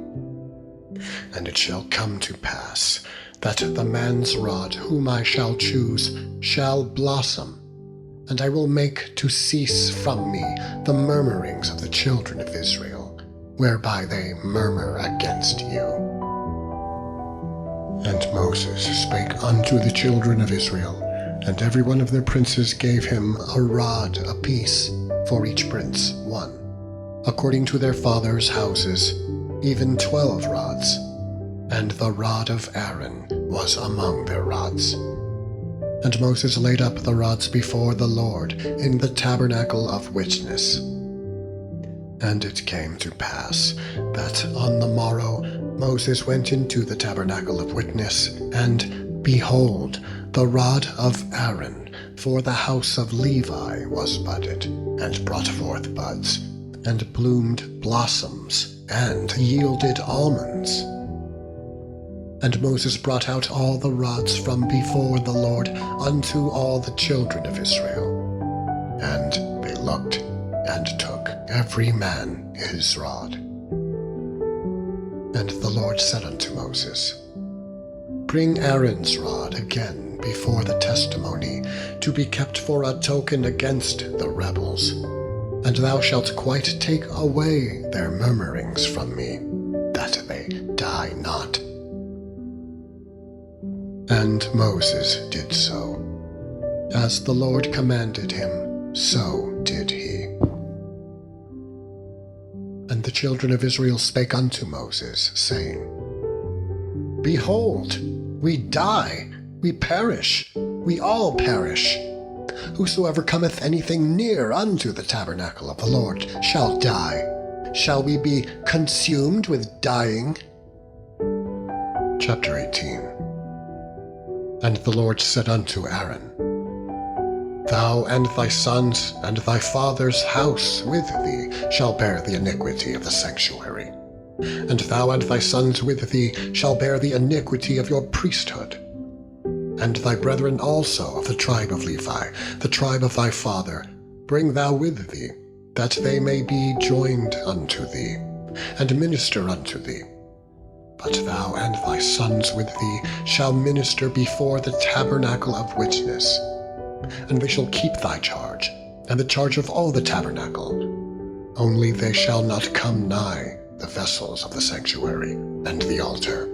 And it shall come to pass, that the man's rod whom I shall choose shall blossom, and I will make to cease from me the murmurings of the children of Israel, whereby they murmur against you. And Moses spake unto the children of Israel, and every one of their princes gave him a rod apiece, for each prince 1, according to their fathers' houses, even 12 rods. And the rod of Aaron was among their rods. And Moses laid up the rods before the Lord in the tabernacle of witness. And it came to pass that on the morrow Moses went into the tabernacle of witness, and behold, the rod of Aaron for the house of Levi was budded, and brought forth buds, and bloomed blossoms, and yielded almonds. And Moses brought out all the rods from before the Lord unto all the children of Israel. And they looked, and took every man his rod. And the Lord said unto Moses, Bring Aaron's rod again before the testimony, to be kept for a token against the rebels. And thou shalt quite take away their murmurings from me, that they die not. And Moses did so. As the Lord commanded him, so did he. And the children of Israel spake unto Moses, saying, Behold, we die, we perish, we all perish. Whosoever cometh anything near unto the tabernacle of the Lord shall die. Shall we be consumed with dying? Chapter 18. And the Lord said unto Aaron, Thou and thy sons and thy father's house with thee shall bear the iniquity of the sanctuary. And thou and thy sons with thee shall bear the iniquity of your priesthood. And thy brethren also of the tribe of Levi, the tribe of thy father, bring thou with thee, that they may be joined unto thee, and minister unto thee. But thou and thy sons with thee shall minister before the tabernacle of witness. And they shall keep thy charge, and the charge of all the tabernacle. Only they shall not come nigh the vessels of the sanctuary and the altar,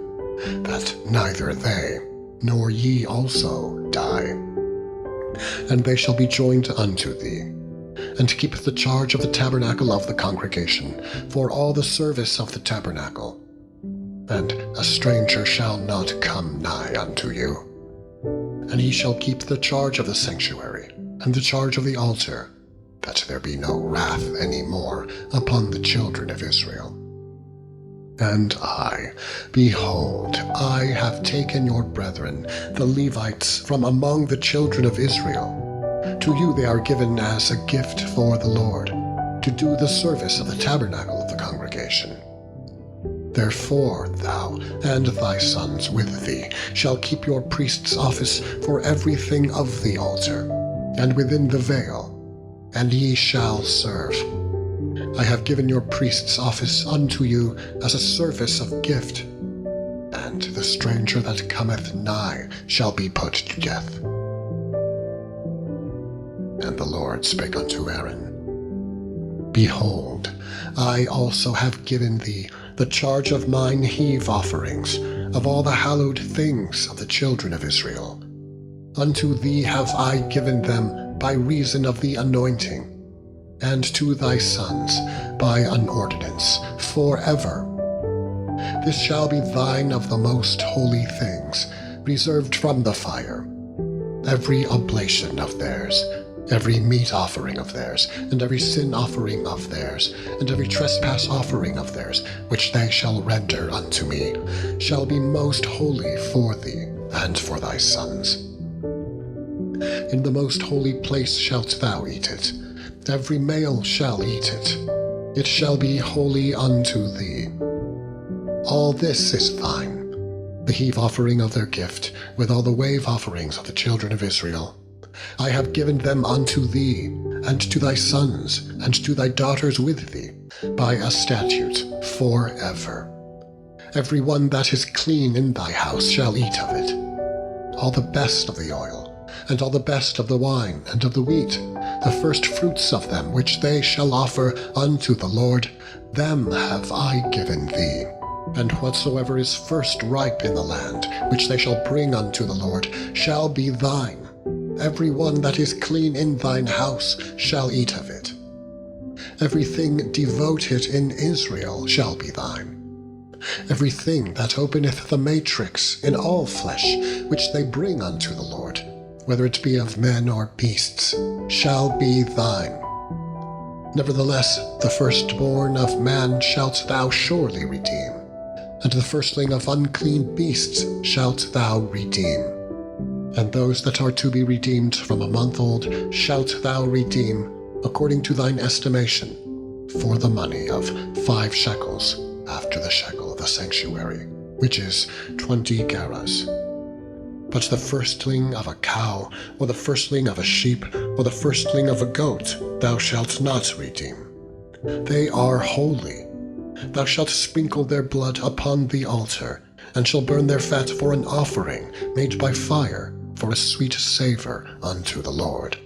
that neither they nor ye also die. And they shall be joined unto thee, and keep the charge of the tabernacle of the congregation, for all the service of the tabernacle. And a stranger shall not come nigh unto you. And he shall keep the charge of the sanctuary, and the charge of the altar, that there be no wrath any more upon the children of Israel. And I, behold, I have taken your brethren, the Levites, from among the children of Israel. To you they are given as a gift for the Lord, to do the service of the tabernacle of the congregation. Therefore thou and thy sons with thee shall keep your priest's office for everything of the altar, and within the veil, and ye shall serve. I have given your priest's office unto you as a service of gift, and the stranger that cometh nigh shall be put to death. And the Lord spake unto Aaron, Behold, I also have given thee the charge of mine heave offerings, of all the hallowed things of the children of Israel. Unto thee have I given them by reason of the anointing, and to thy sons by an ordinance forever. This shall be thine of the most holy things, reserved from the fire, every oblation of theirs, every meat offering of theirs, and every sin offering of theirs, and every trespass offering of theirs, which they shall render unto me, shall be most holy for thee and for thy sons. In the most holy place shalt thou eat it. Every male shall eat it. It shall be holy unto thee. All this is thine, the heave offering of their gift, with all the wave offerings of the children of Israel. I have given them unto thee, and to thy sons, and to thy daughters with thee, by a statute forever. Every one that is clean in thy house shall eat of it. All the best of the oil, and all the best of the wine, and of the wheat, the first fruits of them which they shall offer unto the Lord, them have I given thee. And whatsoever is first ripe in the land, which they shall bring unto the Lord, shall be thine. Every one that is clean in thine house shall eat of it. Everything devoted in Israel shall be thine. Everything that openeth the matrix in all flesh, which they bring unto the Lord, whether it be of men or beasts, shall be thine. Nevertheless, the firstborn of man shalt thou surely redeem, and the firstling of unclean beasts shalt thou redeem. And those that are to be redeemed from a month old shalt thou redeem, according to thine estimation, for the money of 5 shekels, after the shekel of the sanctuary, which is 20 gerahs. But the firstling of a cow, or the firstling of a sheep, or the firstling of a goat, thou shalt not redeem. They are holy. Thou shalt sprinkle their blood upon the altar, and shall burn their fat for an offering made by fire, for a sweet savour unto the Lord.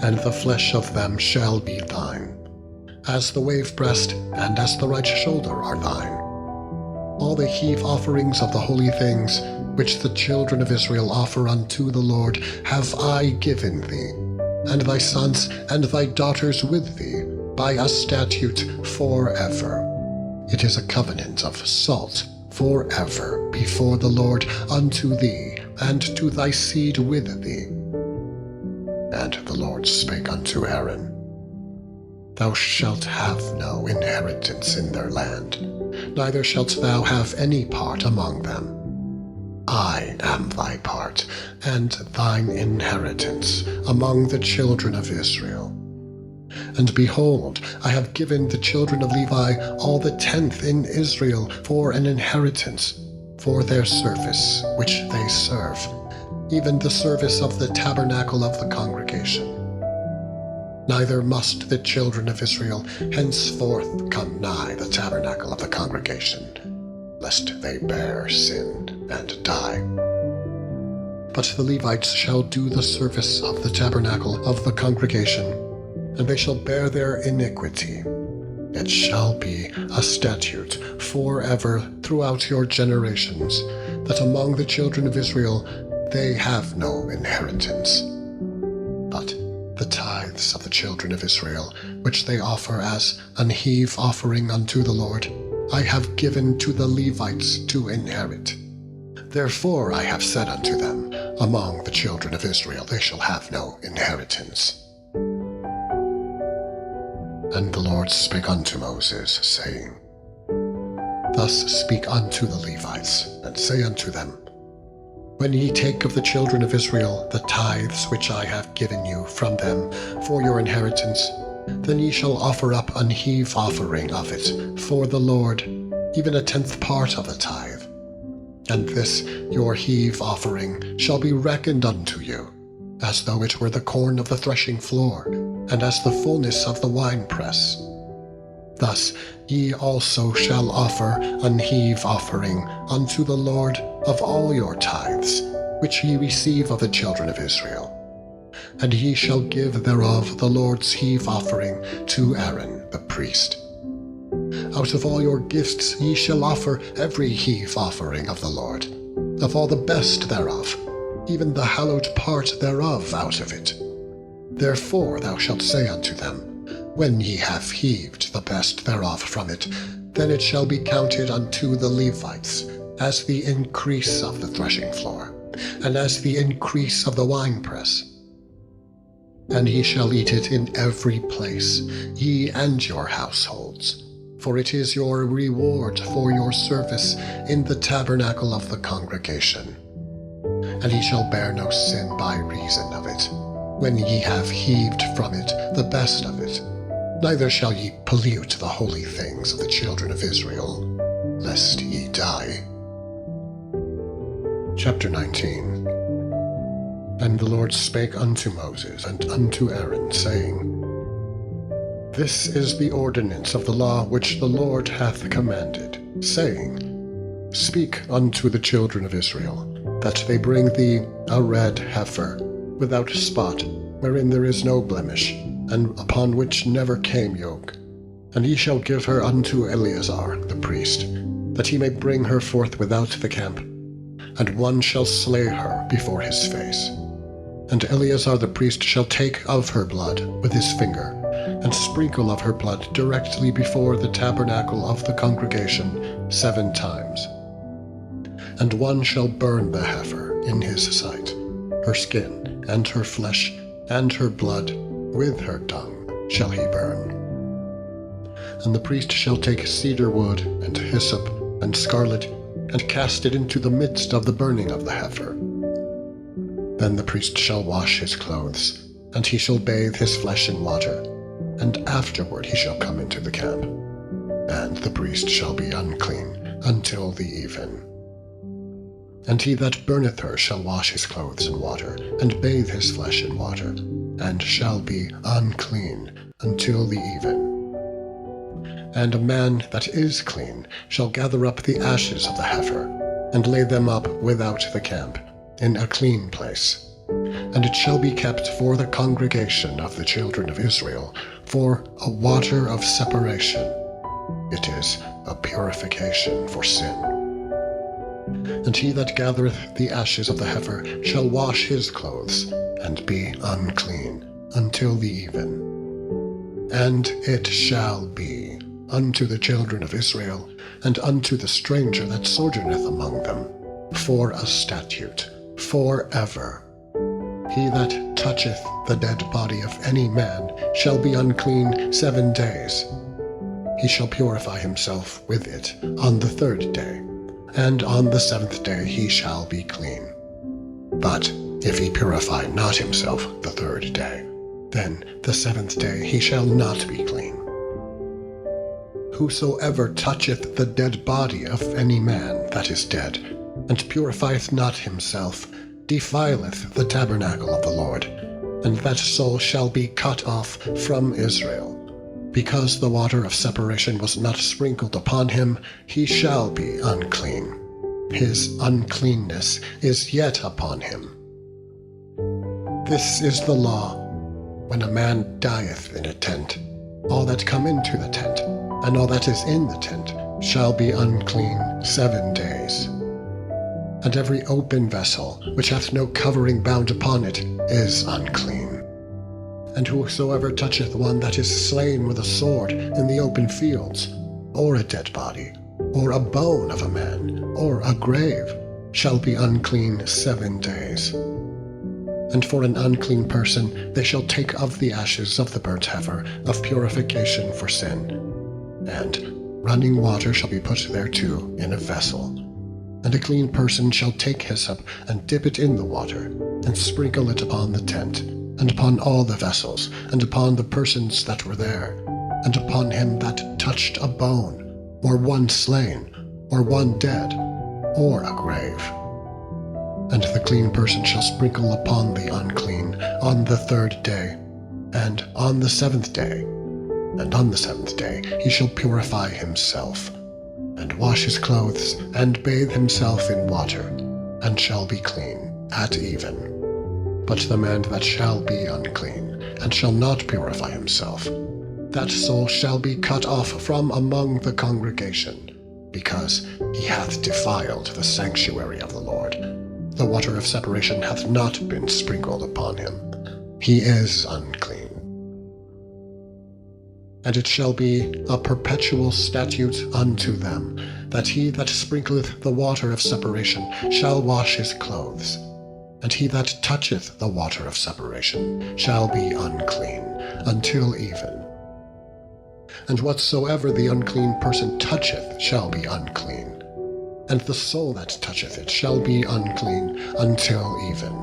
And the flesh of them shall be thine, as the wave breast and as the right shoulder are thine. All the heave offerings of the holy things, which the children of Israel offer unto the Lord, have I given thee, and thy sons and thy daughters with thee, by a statute forever. It is a covenant of salt forever before the Lord unto thee, and to thy seed with thee. And the Lord spake unto Aaron, thou shalt have no inheritance in their land, neither shalt thou have any part among them. I am thy part, and thine inheritance among the children of Israel. And behold, I have given the children of Levi all the tenth in Israel for an inheritance, for their service which they serve, even the service of the tabernacle of the congregation. Neither must the children of Israel henceforth come nigh the tabernacle of the congregation, lest they bear sin and die. But the Levites shall do the service of the tabernacle of the congregation, and they shall bear their iniquity. It shall be a statute forever throughout your generations, that among the children of Israel they have no inheritance. But the tithes of the children of Israel, which they offer as an heave offering unto the Lord, I have given to the Levites to inherit. Therefore I have said unto them, among the children of Israel they shall have no inheritance. And the Lord spake unto Moses, saying, Thus speak unto the Levites, and say unto them, When ye take of the children of Israel the tithes which I have given you from them for your inheritance, then ye shall offer up an heave offering of it for the Lord, even a tenth part of the tithe. And this your heave offering shall be reckoned unto you, as though it were the corn of the threshing floor, and as the fullness of the winepress. Thus ye also shall offer an heave offering unto the Lord of all your tithes, which ye receive of the children of Israel. And ye shall give thereof the Lord's heave offering to Aaron the priest. Out of all your gifts ye shall offer every heave offering of the Lord, of all the best thereof, even the hallowed part thereof out of it. Therefore thou shalt say unto them, When ye have heaved the best thereof from it, then it shall be counted unto the Levites, as the increase of the threshing floor, and as the increase of the winepress. And ye shall eat it in every place, ye and your households, for it is your reward for your service in the tabernacle of the congregation. And ye shall bear no sin by reason of it, when ye have heaved from it the best of it, neither shall ye pollute the holy things of the children of Israel, lest ye die. Chapter 19. And the Lord spake unto Moses and unto Aaron, saying, This is the ordinance of the law which the Lord hath commanded, saying, Speak unto the children of Israel, that they bring thee a red heifer, without spot, wherein there is no blemish, and upon which never came yoke. And ye shall give her unto Eleazar the priest, that he may bring her forth without the camp. And one shall slay her before his face. And Eleazar the priest shall take of her blood with his finger, and sprinkle of her blood directly before the tabernacle of the congregation 7 times. And one shall burn the heifer in his sight, her skin, and her flesh, and her blood, with her dung shall he burn. And the priest shall take cedar wood, and hyssop, and scarlet, and cast it into the midst of the burning of the heifer. Then the priest shall wash his clothes, and he shall bathe his flesh in water, and afterward he shall come into the camp. And the priest shall be unclean until the even. And he that burneth her shall wash his clothes in water, and bathe his flesh in water, and shall be unclean until the even. And a man that is clean shall gather up the ashes of the heifer, and lay them up without the camp, in a clean place. And it shall be kept for the congregation of the children of Israel, for a water of separation. It is a purification for sin. And he that gathereth the ashes of the heifer shall wash his clothes, and be unclean until the even. And it shall be unto the children of Israel, and unto the stranger that sojourneth among them, for a statute, forever. He that toucheth the dead body of any man shall be unclean 7 days. He shall purify himself with it on the 3rd day, and on the 7th day he shall be clean. But if he purify not himself the 3rd day, then the 7th day he shall not be clean. Whosoever toucheth the dead body of any man that is dead, and purifieth not himself, defileth the tabernacle of the Lord, and that soul shall be cut off from Israel. Because the water of separation was not sprinkled upon him, he shall be unclean. His uncleanness is yet upon him. This is the law. When a man dieth in a tent, all that come into the tent, and all that is in the tent, shall be unclean 7 days. And every open vessel, which hath no covering bound upon it, is unclean. And whosoever toucheth one that is slain with a sword in the open fields, or a dead body, or a bone of a man, or a grave, shall be unclean 7 days. And for an unclean person they shall take of the ashes of the burnt heifer of purification for sin, and running water shall be put thereto in a vessel. And a clean person shall take hyssop, and dip it in the water, and sprinkle it upon the tent, and upon all the vessels, and upon the persons that were there, and upon him that touched a bone, or one slain, or one dead, or a grave. And the clean person shall sprinkle upon the unclean on the 3rd day, and on the 7th day. And on the 7th day he shall purify himself, and wash his clothes, and bathe himself in water, and shall be clean at even. But the man that shall be unclean, and shall not purify himself, that soul shall be cut off from among the congregation, because he hath defiled the sanctuary of the Lord. The water of separation hath not been sprinkled upon him. He is unclean. And it shall be a perpetual statute unto them, that he that sprinkleth the water of separation shall wash his clothes, and he that toucheth the water of separation shall be unclean until even. And whatsoever the unclean person toucheth shall be unclean, and the soul that toucheth it shall be unclean until even.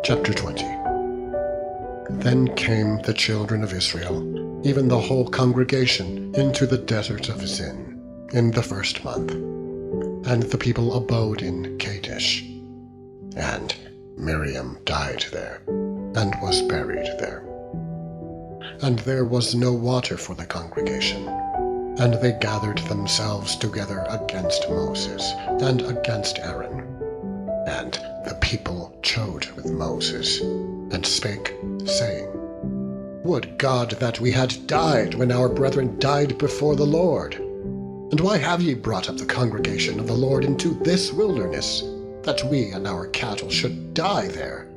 Chapter 20. Then came the children of Israel, even the whole congregation, into the desert of Zin, in the 1st month. And the people abode in Kadesh. And Miriam died there, and was buried there. And there was no water for the congregation. And they gathered themselves together against Moses, and against Aaron. And the people chode with Moses, and spake, saying, Would God that we had died when our brethren died before the Lord! And why have ye brought up the congregation of the Lord into this wilderness, that we and our cattle should die there?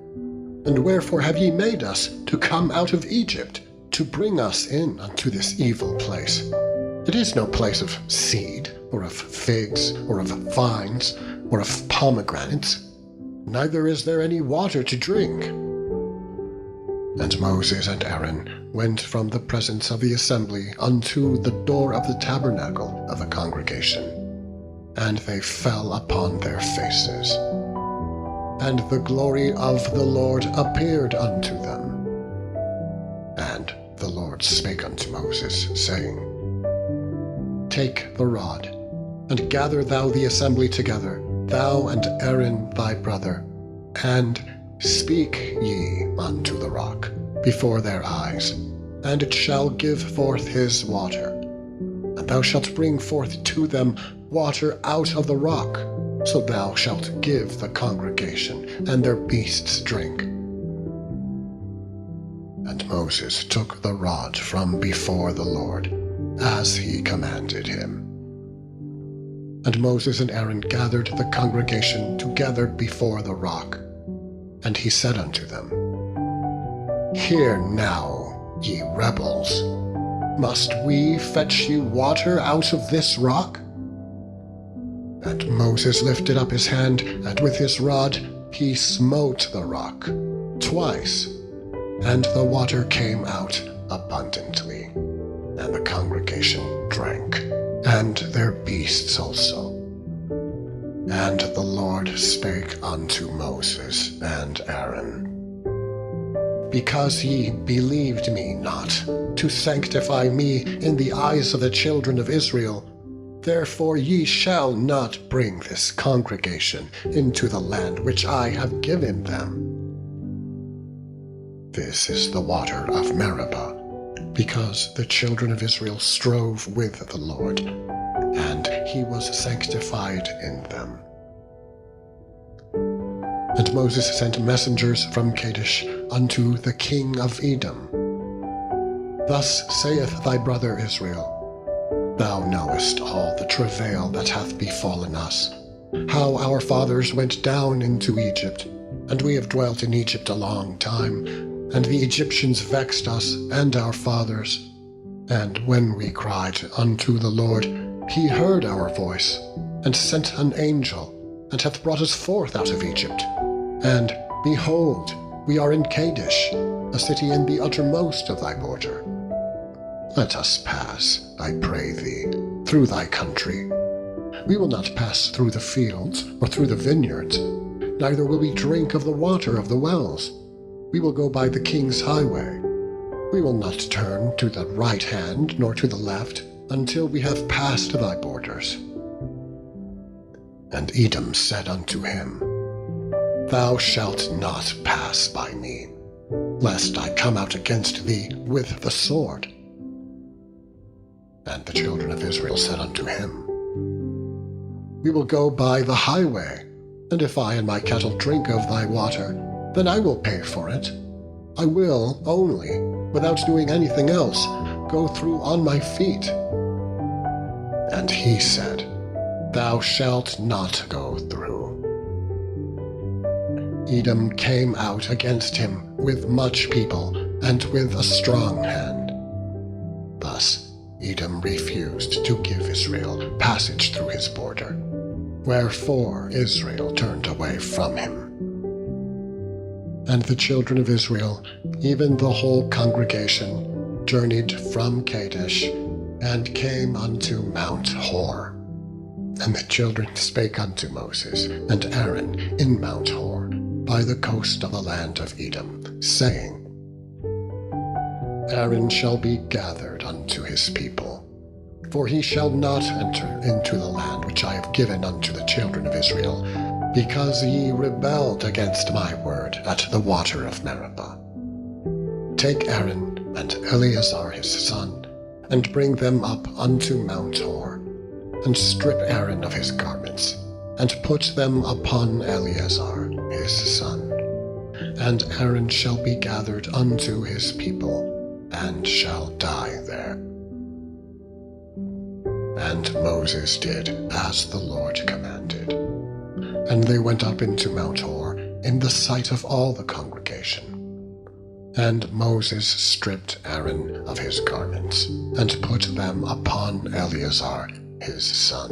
And wherefore have ye made us to come out of Egypt, to bring us in unto this evil place? It is no place of seed, or of figs, or of vines, or of pomegranates, neither is there any water to drink. And Moses and Aaron went from the presence of the assembly unto the door of the tabernacle of the congregation, and they fell upon their faces. And the glory of the Lord appeared unto them. And the Lord spake unto Moses, saying, Take the rod, and gather thou the assembly together, thou and Aaron thy brother, and speak ye unto the rock before their eyes, and it shall give forth his water. And thou shalt bring forth to them water out of the rock, so thou shalt give the congregation and their beasts drink. And Moses took the rod from before the Lord, as he commanded him. And Moses and Aaron gathered the congregation together before the rock. And he said unto them, Hear now, ye rebels, must we fetch you water out of this rock? And Moses lifted up his hand, and with his rod he smote the rock, twice, and the water came out abundantly, and the congregation drank, and their beasts also. And the Lord spake unto Moses and Aaron, Because ye believed me not, to sanctify me in the eyes of the children of Israel, therefore ye shall not bring this congregation into the land which I have given them. This is the water of Meribah, because the children of Israel strove with the Lord, and he was sanctified in them. And Moses sent messengers from Kadesh unto the king of Edom. Thus saith thy brother Israel, Thou knowest all the travail that hath befallen us, how our fathers went down into Egypt, and we have dwelt in Egypt a long time, and the Egyptians vexed us and our fathers. And when we cried unto the Lord, he heard our voice, and sent an angel, and hath brought us forth out of Egypt. And, behold, we are in Kadesh, a city in the uttermost of thy border. Let us pass, I pray thee, through thy country. We will not pass through the fields, or through the vineyards, neither will we drink of the water of the wells. We will go by the king's highway. We will not turn to the right hand nor to the left, until we have passed thy borders. And Edom said unto him, Thou shalt not pass by me, lest I come out against thee with the sword. And the children of Israel said unto him, We will go by the highway, and if I and my cattle drink of thy water, then I will pay for it. I will only, without doing anything else, go through on my feet. And he said, Thou shalt not go through. Edom came out against him with much people and with a strong hand. Thus Edom refused to give Israel passage through his border, wherefore Israel turned away from him. And the children of Israel, even the whole congregation, journeyed from Kadesh, and came unto Mount Hor. And the children spake unto Moses and Aaron in Mount Hor, by the coast of the land of Edom, saying, Aaron shall be gathered unto his people, for he shall not enter into the land which I have given unto the children of Israel, because ye rebelled against my word at the water of Meribah. Take Aaron and Eleazar his son, and bring them up unto Mount Hor, and strip Aaron of his garments, and put them upon Eleazar his son. And Aaron shall be gathered unto his people, and shall die there. And Moses did as the Lord commanded. And they went up into Mount Hor in the sight of all the congregation. And Moses stripped Aaron of his garments, and put them upon Eleazar his son.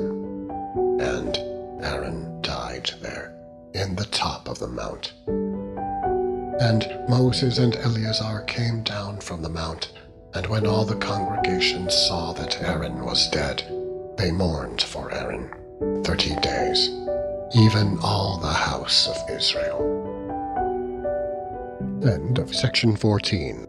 And Aaron died there, in the top of the mount. And Moses and Eleazar came down from the mount, and when all the congregation saw that Aaron was dead, they mourned for Aaron 30 days, even all the house of Israel. End of section 14.